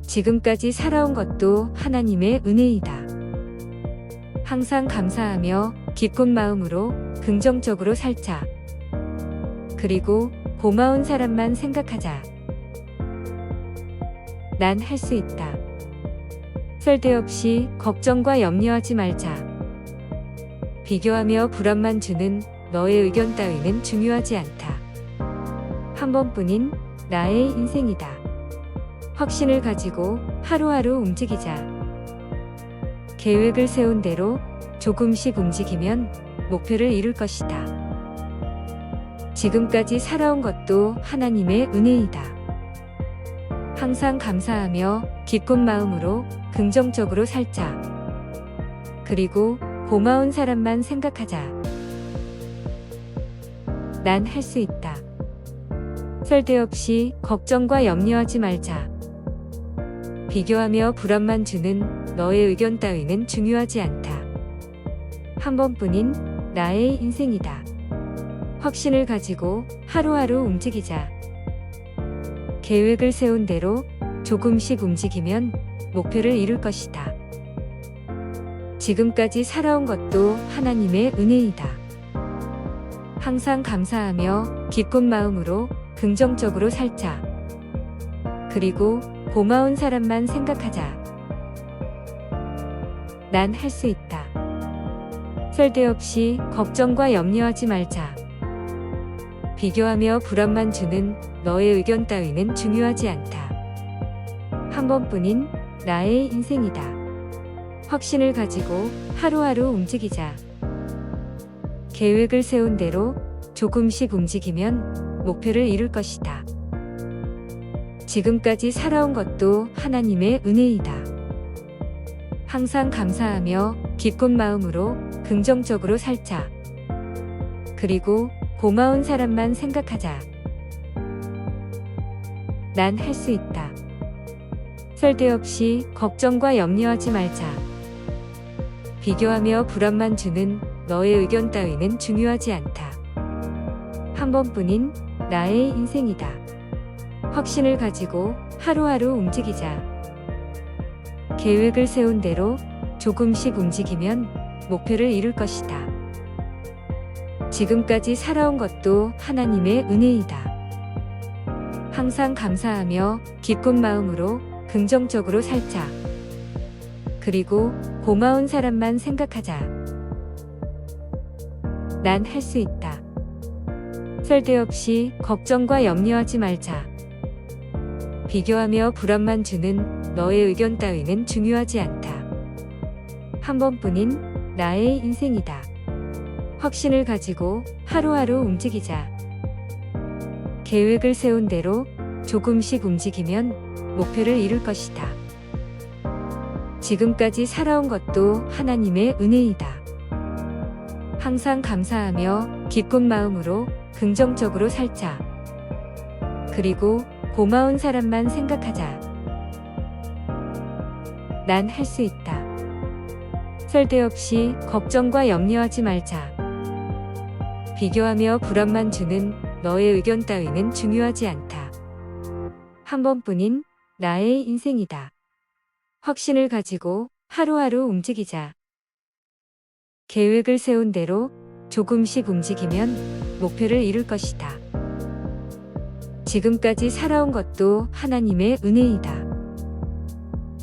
지금까지 살아온 것도 하나님의 은혜이다. 항상 감사하며 기쁜 마음으로 긍정적으로 살자. 그리고 고마운 사람만 생각하자. 난 할 수 있다. 쓸데없이 걱정과 염려하지 말자. 비교하며 불안만 주는 너의 의견 따위는 중요하지 않다. 한 번뿐인 나의 인생이다. 확신을 가지고 하루하루 움직이자. 계획을 세운 대로 조금씩 움직이면 목표를 이룰 것이다. 지금까지 살아온 것도 하나님의 은혜이다. 항상 감사하며 기쁜 마음으로 긍정적으로 살자. 그리고 고마운 사람만 생각하자. 난 할 수 있다. 쓸데없이 걱정과 염려하지 말자. 비교하며 불안만 주는 너의 의견 따위는 중요하지 않다. 한 번뿐인 나의 인생이다. 확신을 가지고 하루하루 움직이자. 계획을 세운 대로 조금씩 움직이면 목표를 이룰 것이다. 지금까지 살아온 것도 하나님의 은혜이다. 항상 감사하며 기쁜 마음으로 긍정적으로 살자. 그리고 고마운 사람만 생각하자. 난 할 수 있다. 쓸데없이 걱정과 염려하지 말자. 비교하며 불안만 주는 너의 의견 따위는 중요하지 않다. 한 번뿐인 나의 인생이다. 확신을 가지고 하루하루 움직이자. 계획을 세운 대로 조금씩 움직이면 목표를 이룰 것이다. 지금까지 살아온 것도 하나님의 은혜이다. 항상 감사하며 기쁜 마음으로 긍정적으로 살자. 그리고 고마운 사람만 생각하자. 난 할 수 있다. 쓸데없이 걱정과 염려하지 말자. 비교하며 불안만 주는 너의 의견 따위는 중요하지 않다. 한 번뿐인 나의 인생이다. 확신을 가지고 하루하루 움직이자. 계획을 세운 대로 조금씩 움직이면 목표를 이룰 것이다. 지금까지 살아온 것도 하나님의 은혜이다. 항상 감사하며 기쁜 마음으로 긍정적으로 살자. 그리고 고마운 사람만 생각하자. 난 할 수 있다. 쓸데없이 걱정과 염려하지 말자. 비교하며 불안만 주는 너의 의견 따위는 중요하지 않다. 한 번뿐인 나의 인생이다. 확신을 가지고 하루하루 움직이자. 계획을 세운 대로 조금씩 움직이면 목표를 이룰 것이다. 지금까지 살아온 것도 하나님의 은혜이다. 항상 감사하며 기쁜 마음으로 긍정적으로 살자. 그리고 고마운 사람만 생각하자. 난 할 수 있다. 쓸데없이 걱정과 염려하지 말자. 비교하며 불안만 주는 너의 의견 따위는 중요하지 않다. 한 번뿐인 나의 인생이다. 확신을 가지고 하루하루 움직이자. 계획을 세운 대로 조금씩 움직이면 목표를 이룰 것이다. 지금까지 살아온 것도 하나님의 은혜이다.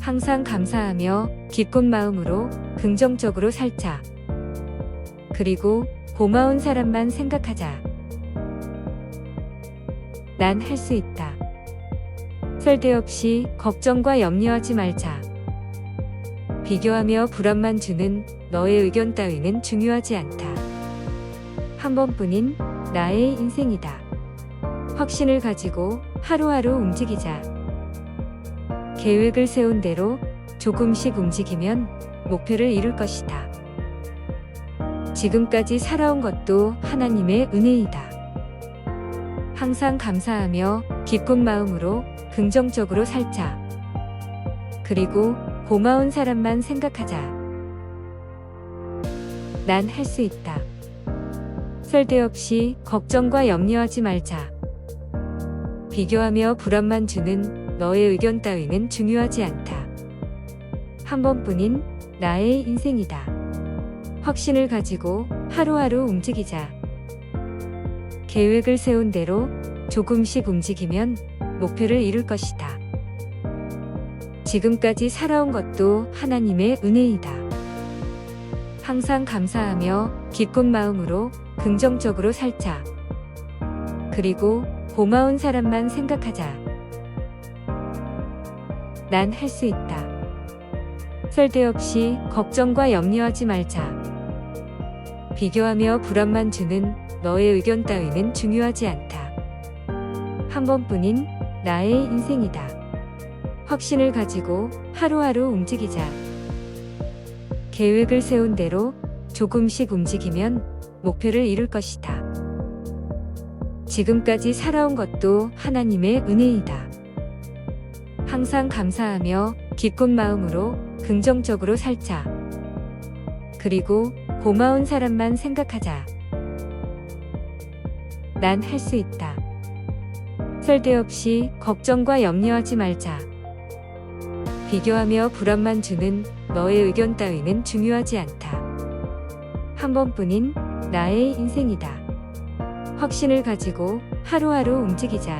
항상 감사하며 기쁜 마음으로 긍정적으로 살자. 그리고 고마운 사람만 생각하자. 난 할 수 있다. 쓸데없이 걱정과 염려하지 말자. 비교하며 불안만 주는 너의 의견 따위는 중요하지 않다. 한 번뿐인 나의 인생이다. 확신을 가지고 하루하루 움직이자. 계획을 세운 대로 조금씩 움직이면 목표를 이룰 것이다. 지금까지 살아온 것도 하나님의 은혜이다. 항상 감사하며 기쁜 마음으로 긍정적으로 살자. 그리고 고마운 사람만 생각하자. 난 할 수 있다. 쓸데없이 걱정과 염려하지 말자. 비교하며 불안만 주는 너의 의견 따위는 중요하지 않다. 한 번뿐인 나의 인생이다. 확신을 가지고 하루하루 움직이자. 계획을 세운 대로 조금씩 움직이면 목표를 이룰 것이다. 지금까지 살아온 것도 하나님의 은혜이다. 항상 감사하며 기쁜 마음으로 긍정적으로 살자. 그리고 고마운 사람만 생각하자. 난 할 수 있다. 쓸데없이 걱정과 염려하지 말자. 비교하며 불안만 주는 너의 의견 따위는 중요하지 않다. 한 번뿐인 나의 인생이다. 확신을 가지고 하루하루 움직이자. 계획을 세운 대로 조금씩 움직이면 목표를 이룰 것이다. 지금까지 살아온 것도 하나님의 은혜이다. 항상 감사하며 기쁜 마음으로 긍정적으로 살자. 그리고 고마운 사람만 생각하자. 난 할 수 있다. 쓸데없이 걱정과 염려하지 말자. 비교하며 불안만 주는 너의 의견 따위는 중요하지 않다. 한 번뿐인 나의 인생이다. 확신을 가지고 하루하루 움직이자.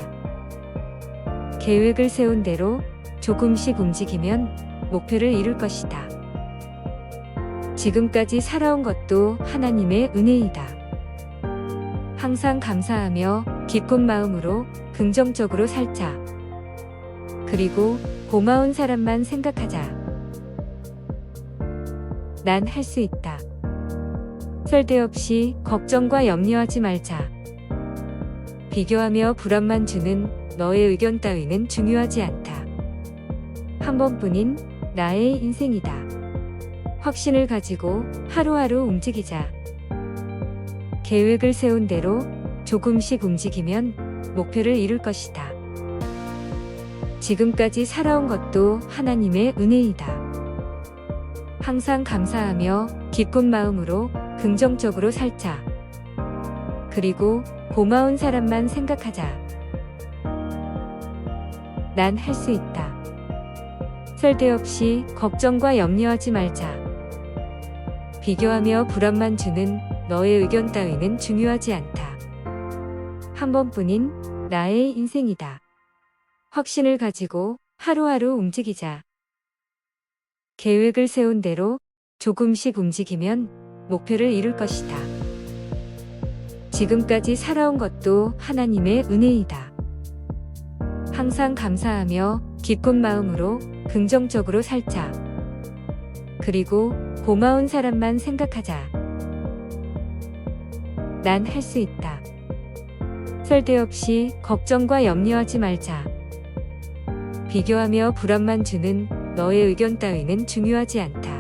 계획을 세운 대로 조금씩 움직이면 목표를 이룰 것이다. 지금까지 살아온 것도 하나님의 은혜이다. 항상 감사하며 기쁜 마음으로 긍정적으로 살자. 그리고 고마운 사람만 생각하자. 난 할 수 있다. 쓸데없이 걱정과 염려하지 말자. 비교하며 불안만 주는 너의 의견 따위는 중요하지 않다. 한 번뿐인 나의 인생이다. 확신을 가지고 하루하루 움직이자. 계획을 세운 대로 조금씩 움직이면 목표를 이룰 것이다. 지금까지 살아온 것도 하나님의 은혜이다. 항상 감사하며 기쁜 마음으로 긍정적으로 살자. 그리고 고마운 사람만 생각하자. 난 할 수 있다. 쓸데없이 걱정과 염려하지 말자. 비교하며 불안만 주는 너의 의견 따위는 중요하지 않다. 한 번뿐인 나의 인생이다. 확신을 가지고 하루하루 움직이자. 계획을 세운 대로 조금씩 움직이면 목표를 이룰 것이다. 지금까지 살아온 것도 하나님의 은혜이다. 항상 감사하며 기쁜 마음으로 긍정적으로 살자. 그리고 고마운 사람만 생각하자. 난 할 수 있다. 쓸데없이 걱정과 염려하지 말자. 비교하며 불안만 주는 너의 의견 따위는 중요하지 않다.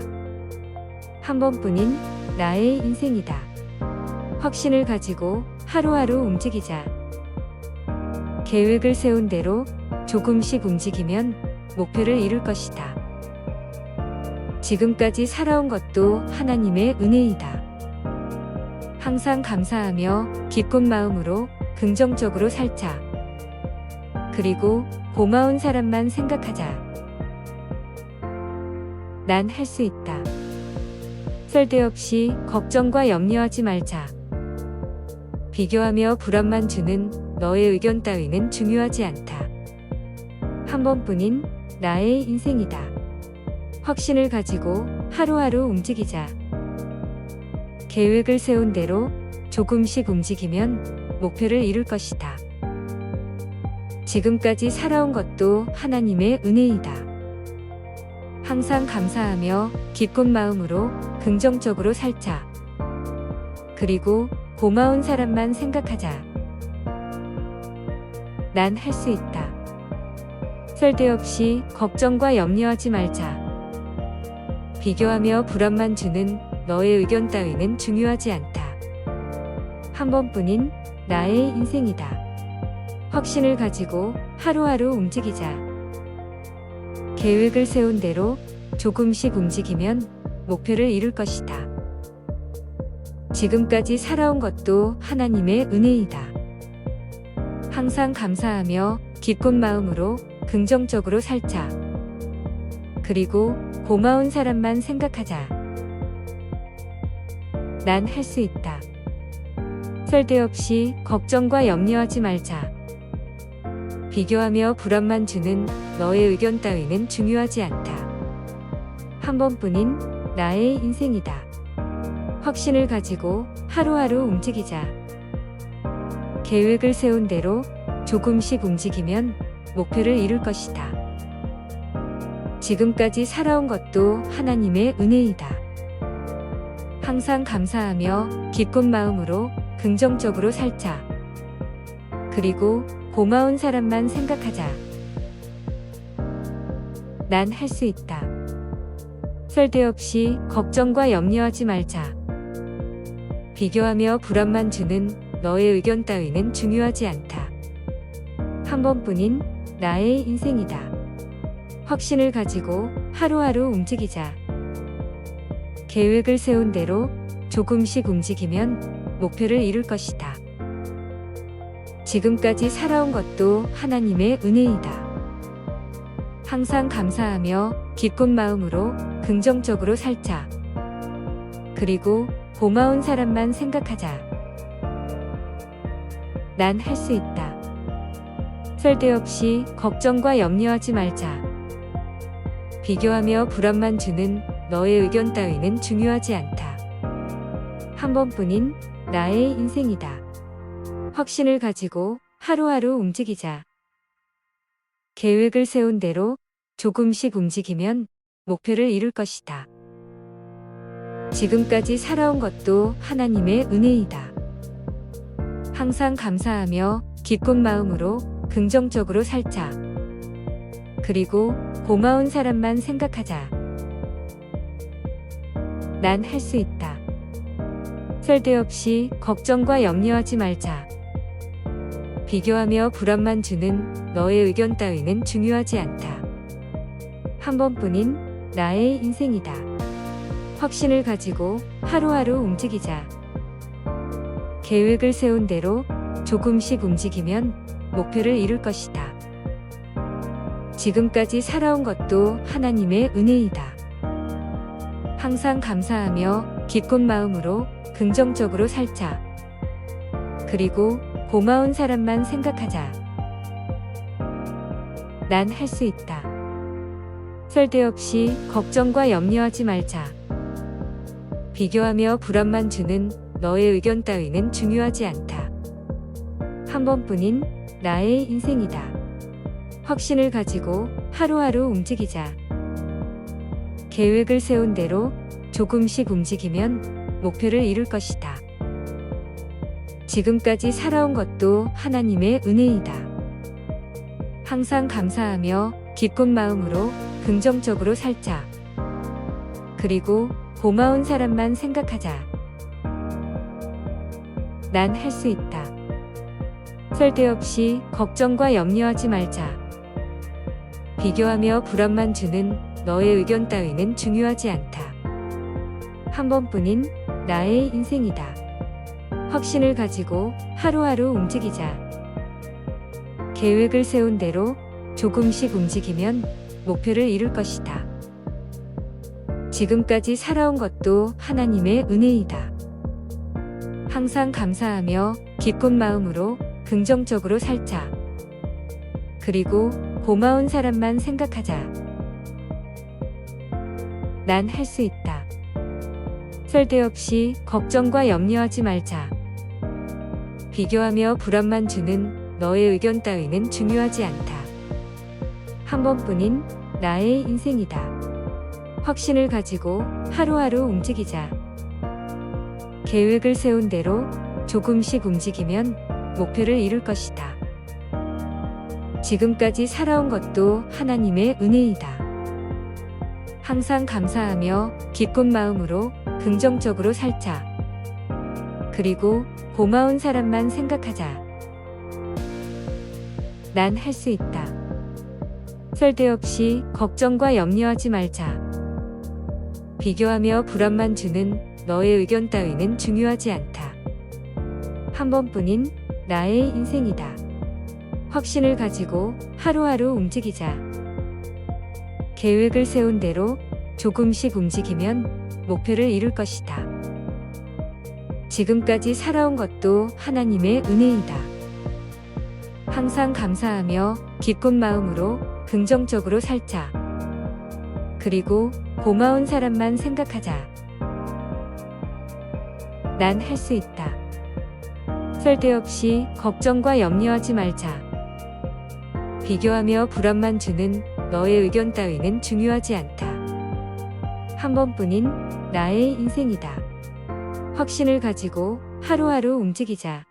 한 번뿐인 나의 인생이다. 확신을 가지고 하루하루 움직이자. 계획을 세운 대로 조금씩 움직이면 목표를 이룰 것이다. 지금까지 살아온 것도 하나님의 은혜이다. 항상 감사하며 기쁜 마음으로 긍정적으로 살자. 그리고 고마운 사람만 생각하자. 난 할 수 있다. 쓸데없이 걱정과 염려하지 말자. 비교하며 불안만 주는 너의 의견 따위는 중요하지 않다. 한 번뿐인 나의 인생이다. 확신을 가지고 하루하루 움직이자. 계획을 세운 대로 조금씩 움직이면 목표를 이룰 것이다. 지금까지 살아온 것도 하나님의 은혜이다. 항상 감사하며 기쁜 마음으로 긍정적으로 살자. 그리고 고마운 사람만 생각하자. 난 할 수 있다. 쓸데없이 걱정과 염려하지 말자. 비교하며 불안만 주는 너의 의견 따위는 중요하지 않다. 한 번뿐인 나의 인생이다. 확신을 가지고 하루하루 움직이자. 계획을 세운 대로 조금씩 움직이면 목표를 이룰 것이다. 지금까지 살아온 것도 하나님의 은혜이다. 항상 감사하며 기쁜 마음으로 긍정적으로 살자. 그리고 고마운 사람만 생각하자. 난 할 수 있다. 쓸데없이 걱정과 염려하지 말자. 비교하며 불안만 주는 너의 의견 따위는 중요하지 않다. 한 번뿐인 나의 인생이다. 확신을 가지고 하루하루 움직이자. 계획을 세운 대로 조금씩 움직이면 목표를 이룰 것이다. 지금까지 살아온 것도 하나님의 은혜이다. 항상 감사하며 기쁜 마음으로 긍정적으로 살자. 그리고 고마운 사람만 생각하자. 난 할 수 있다. 쓸데없이 걱정과 염려하지 말자. 비교하며 불안만 주는 너의 의견 따위는 중요하지 않다. 한 번뿐인 나의 인생이다. 확신을 가지고 하루하루 움직이자. 계획을 세운 대로 조금씩 움직이면 목표를 이룰 것이다. 지금까지 살아온 것도 하나님의 은혜이다. 항상 감사하며 기쁜 마음으로 긍정적으로 살자. 그리고 고마운 사람만 생각하자. 난 할 수 있다. 쓸데없이 걱정과 염려하지 말자. 비교하며 불안만 주는 너의 의견 따위는 중요하지 않다. 한 번뿐인 나의 인생이다. 확신을 가지고 하루하루 움직이자. 계획을 세운 대로 조금씩 움직이면 목표를 이룰 것이다. 지금까지 살아온 것도 하나님의 은혜이다. 항상 감사하며 기쁜 마음으로 긍정적으로 살자. 그리고 고마운 사람만 생각하자. 난 할 수 있다. 쓸데없이 걱정과 염려하지 말자. 비교하며 불안만 주는 너의 의견 따위는 중요하지 않다. 한 번뿐인 나의 인생이다. 확신을 가지고 하루하루 움직이자. 계획을 세운 대로 조금씩 움직이면 목표를 이룰 것이다. 지금까지 살아온 것도 하나님의 은혜이다. 항상 감사하며 기쁜 마음으로 긍정적으로 살자. 그리고 고마운 사람만 생각하자. 난 할 수 있다. 쓸데없이 걱정과 염려하지 말자. 비교하며 불안만 주는 너의 의견 따위는 중요하지 않다. 한 번뿐인 나의 인생이다. 확신을 가지고 하루하루 움직이자. 계획을 세운 대로 조금씩 움직이면 목표를 이룰 것이다. 지금까지 살아온 것도 하나님의 은혜이다. 항상 감사하며 기쁜 마음으로 긍정적으로 살자. 그리고 고마운 사람만 생각하자. 난 할 수 있다. 쓸데없이 걱정과 염려하지 말자. 비교하며 불안만 주는 너의 의견 따위는 중요하지 않다. 한 번뿐인 나의 인생이다. 확신을 가지고 하루하루 움직이자. 계획을 세운 대로 조금씩 움직이면 목표를 이룰 것이다. 지금까지 살아온 것도 하나님의 은혜이다. 항상 감사하며 기쁜 마음으로 긍정적으로 살자. 그리고 고마운 사람만 생각하자. 난 할 수 있다. 쓸데없이 걱정과 염려하지 말자. 비교하며 불안만 주는 너의 의견 따위는 중요하지 않다. 한 번뿐인 나의 인생이다. 확신을 가지고 하루하루 움직이자. 계획을 세운 대로 조금씩 움직이면 목표를 이룰 것이다. 지금까지 살아온 것도 하나님의 은혜이다. 항상 감사하며 기쁜 마음으로 긍정적으로 살자. 그리고 고마운 사람만 생각하자. 난 할 수 있다. 쓸데없이 걱정과 염려하지 말자. 비교하며 불안만 주는 너의 의견 따위는 중요하지 않다. 한 번뿐인 나의 인생이다. 확신을 가지고 하루하루 움직이자. 계획을 세운 대로 조금씩 움직이면 목표를 이룰 것이다. 지금까지 살아온 것도 하나님의 은혜이다. 항상 감사하며 기쁜 마음으로 긍정적으로 살자. 그리고 고마운 사람만 생각하자. 난 할 수 있다. 쓸데없이 걱정과 염려하지 말자. 비교하며 불안만 주는 너의 의견 따위는 중요하지 않다. 한 번뿐인 나의 인생이다. 확신을 가지고 하루하루 움직이자.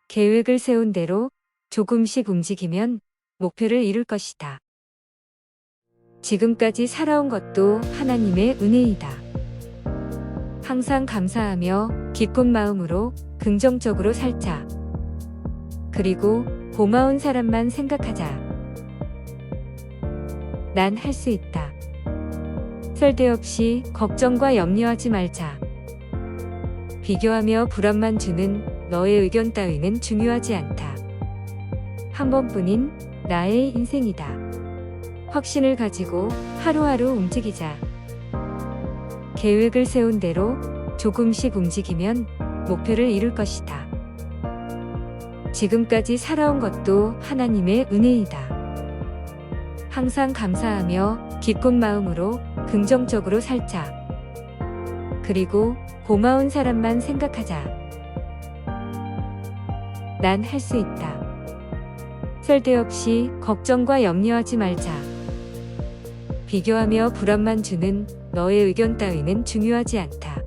계획을 세운 대로 조금씩 움직이면 목표를 이룰 것이다. 지금까지 살아온 것도 하나님의 은혜이다. 항상 감사하며 기쁜 마음으로 긍정적으로 살자. 그리고 고마운 사람만 생각하자. 난 할 수 있다. 쓸데없이 걱정과 염려하지 말자. 비교하며 불안만 주는 너의 의견 따위는 중요하지 않다. 한 번뿐인 나의 인생이다. 확신을 가지고 하루하루 움직이자. 계획을 세운 대로 조금씩 움직이면 목표를 이룰 것이다. 지금까지 살아온 것도 하나님의 은혜이다. 항상 감사하며 기쁜 마음으로 긍정적으로 살자. 그리고 고마운 사람만 생각하자. 난 할 수 있다. 쓸데없이 걱정과 염려하지 말자. 비교하며 불안만 주는 너의 의견 따위는 중요하지 않다.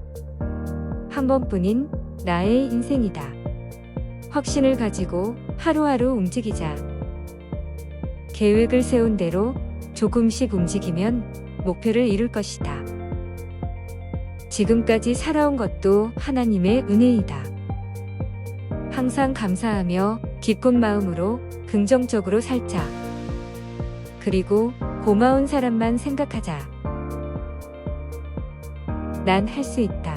한 번뿐인 나의 인생이다. 확신을 가지고 하루하루 움직이자. 계획을 세운 대로 조금씩 움직이면 목표를 이룰 것이다. 지금까지 살아온 것도 하나님의 은혜이다. 항상 감사하며 기쁜 마음으로 긍정적으로 살자. 그리고 고마운 사람만 생각하자. 난 할 수 있다.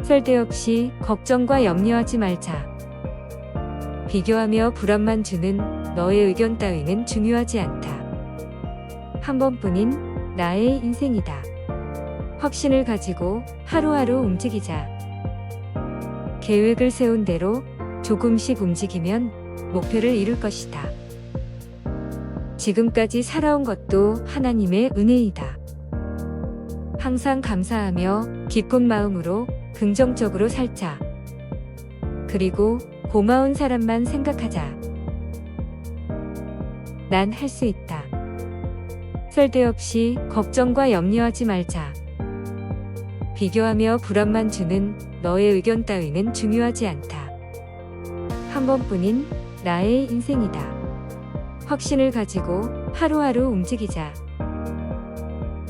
쓸데없이 걱정과 염려하지 말자. 비교하며 불안만 주는 너의 의견 따위는 중요하지 않다. 한 번뿐인 나의 인생이다. 확신을 가지고 하루하루 움직이자. 계획을 세운 대로 조금씩 움직이면 목표를 이룰 것이다. 지금까지 살아온 것도 하나님의 은혜이다. 항상 감사하며 기쁜 마음으로 긍정적으로 살자. 그리고 고마운 사람만 생각하자. 난 할 수 있다. 쓸데없이 걱정과 염려하지 말자. 비교하며 불안만 주는 너의 의견 따위는 중요하지 않다. 한 번뿐인 나의 인생이다. 확신을 가지고 하루하루 움직이자.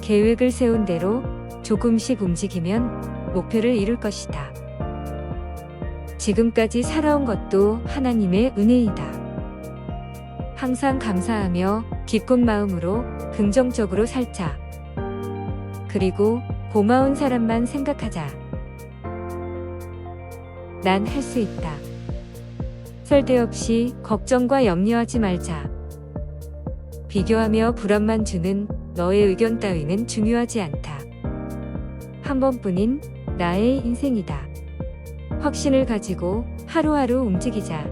계획을 세운 대로 조금씩 움직이면 목표를 이룰 것이다. 지금까지 살아온 것도 하나님의 은혜이다. 항상 감사하며 기쁜 마음으로 긍정적으로 살자. 그리고 고마운 사람만 생각하자. 난 할 수 있다. 쓸데없이 걱정과 염려하지 말자. 비교하며 불안만 주는 너의 의견 따위는 중요하지 않다. 한 번뿐인 나의 인생이다. 확신을 가지고 하루하루 움직이자.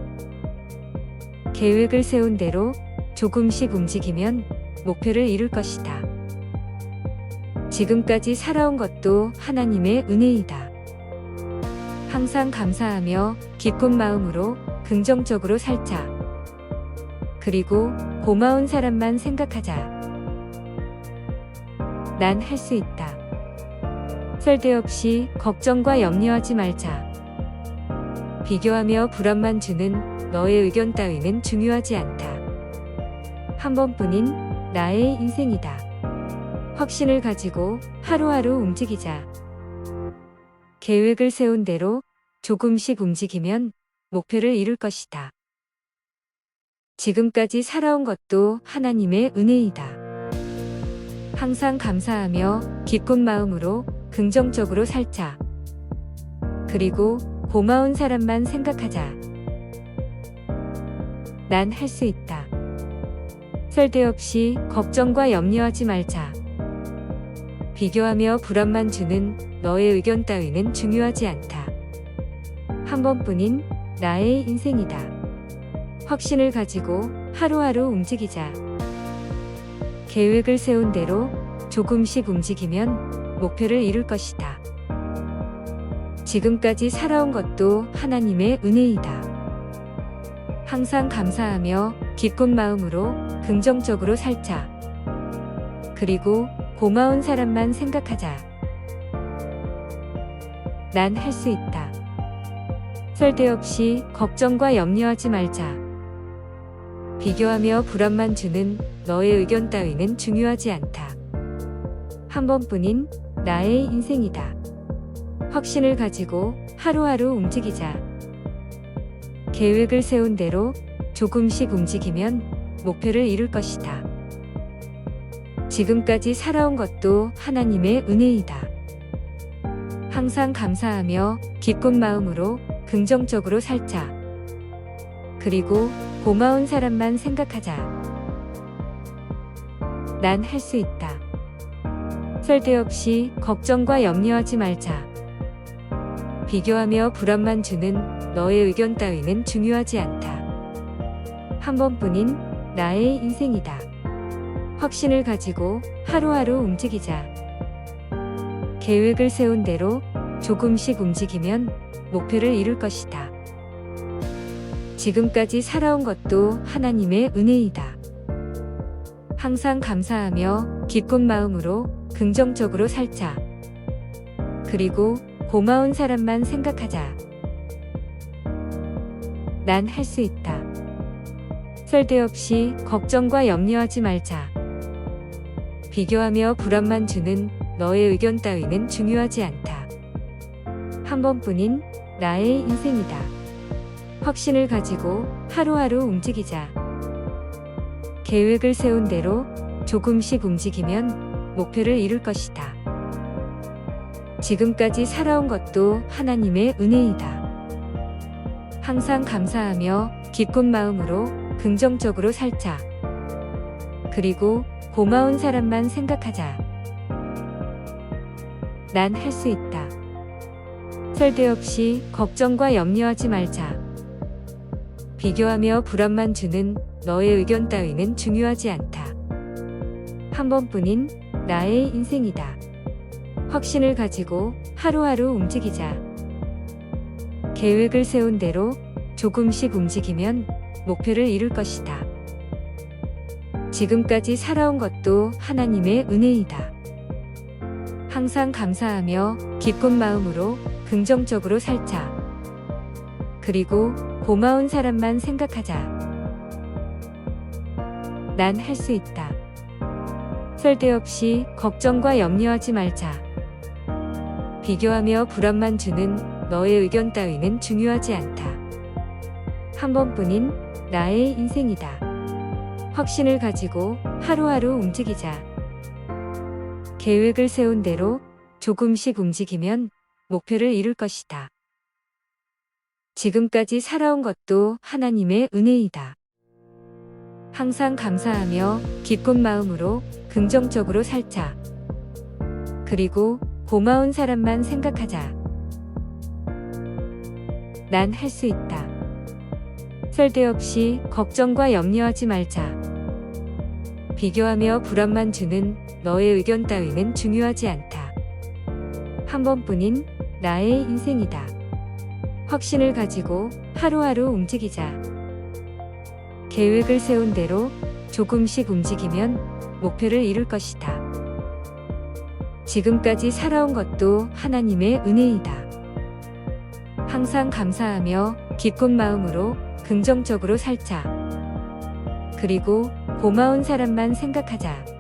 계획을 세운 대로 조금씩 움직이면 목표를 이룰 것이다. 지금까지 살아온 것도 하나님의 은혜이다. 항상 감사하며 기쁜 마음으로 긍정적으로 살자. 그리고 고마운 사람만 생각하자. 난 할 수 있다. 쓸데없이 걱정과 염려하지 말자. 비교하며 불안만 주는 너의 의견 따위는 중요하지 않다. 한 번뿐인 나의 인생이다. 확신을 가지고 하루하루 움직이자. 계획을 세운 대로 조금씩 움직이면 목표를 이룰 것이다. 지금까지 살아온 것도 하나님의 은혜이다. 항상 감사하며 기쁜 마음으로 긍정적으로 살자. 그리고 고마운 사람만 생각하자. 난 할 수 있다. 쓸데없이 걱정과 염려하지 말자. 비교하며 불안만 주는 너의 의견 따위는 중요하지 않다. 한 번뿐인 나의 인생이다. 확신을 가지고 하루하루 움직이자. 계획을 세운 대로 조금씩 움직이면 목표를 이룰 것이다. 지금까지 살아온 것도 하나님의 은혜이다. 항상 감사하며 기쁜 마음으로 긍정적으로 살자. 그리고 고마운 사람만 생각하자. 난 할 수 있다. 쓸데없이 걱정과 염려하지 말자. 비교하며 불안만 주는 너의 의견 따위는 중요하지 않다. 한 번뿐인 나의 인생이다. 확신을 가지고 하루하루 움직이자. 계획을 세운 대로 조금씩 움직이면 목표를 이룰 것이다. 지금까지 살아온 것도 하나님의 은혜이다. 항상 감사하며 기쁜 마음으로 긍정적으로 살자. 그리고 고마운 사람만 생각하자. 난 할 수 있다. 쓸데없이 걱정과 염려하지 말자. 비교하며 불안만 주는 너의 의견 따위는 중요하지 않다. 한 번뿐인 나의 인생이다. 확신을 가지고 하루하루 움직이자. 계획을 세운 대로 조금씩 움직이면 목표를 이룰 것이다. 지금까지 살아온 것도 하나님의 은혜이다. 항상 감사하며 기쁜 마음으로 긍정적으로 살자. 그리고 고마운 사람만 생각하자. 난 할 수 있다. 쓸데없이 걱정과 염려하지 말자. 비교하며 불안만 주는 너의 의견 따위는 중요하지 않다. 한 번뿐인 나의 인생이다. 확신을 가지고 하루하루 움직이자. 계획을 세운 대로 조금씩 움직이면 목표를 이룰 것이다. 지금까지 살아온 것도 하나님의 은혜이다. 항상 감사하며 기쁜 마음으로 긍정적으로 살자. 그리고 고마운 사람만 생각하자. 난 할 수 있다. 쓸데없이 걱정과 염려하지 말자. 비교하며 불안만 주는 너의 의견 따위는 중요하지 않다. 한 번뿐인 나의 인생이다. 확신을 가지고 하루하루 움직이자. 계획을 세운 대로 조금씩 움직이면 목표를 이룰 것이다. 지금까지 살아온 것도 하나님의 은혜이다. 항상 감사하며 기쁜 마음으로 긍정적으로 살자. 그리고 고마운 사람만 생각하자. 난 할 수 있다. 쓸데없이 걱정과 염려하지 말자. 비교하며 불안만 주는 너의 의견 따위는 중요하지 않다. 한 번뿐인 나의 인생이다. 확신을 가지고 하루하루 움직이자. 계획을 세운 대로 조금씩 움직이면 목표를 이룰 것이다. 지금까지 살아온 것도 하나님의 은혜이다. 항상 감사하며 기쁜 마음으로 긍정적으로 살자. 그리고 고마운 사람만 생각하자. 난 할 수 있다. 쓸데없이 걱정과 염려하지 말자. 비교하며 불안만 주는 너의 의견 따위는 중요하지 않다. 한 번뿐인 나의 인생이다. 확신을 가지고 하루하루 움직이자. 계획을 세운 대로 조금씩 움직이면 목표를 이룰 것이다. 지금까지 살아온 것도 하나님의 은혜이다. 항상 감사하며 기쁜 마음으로 긍정적으로 살자. 그리고 고마운 사람만 생각하자.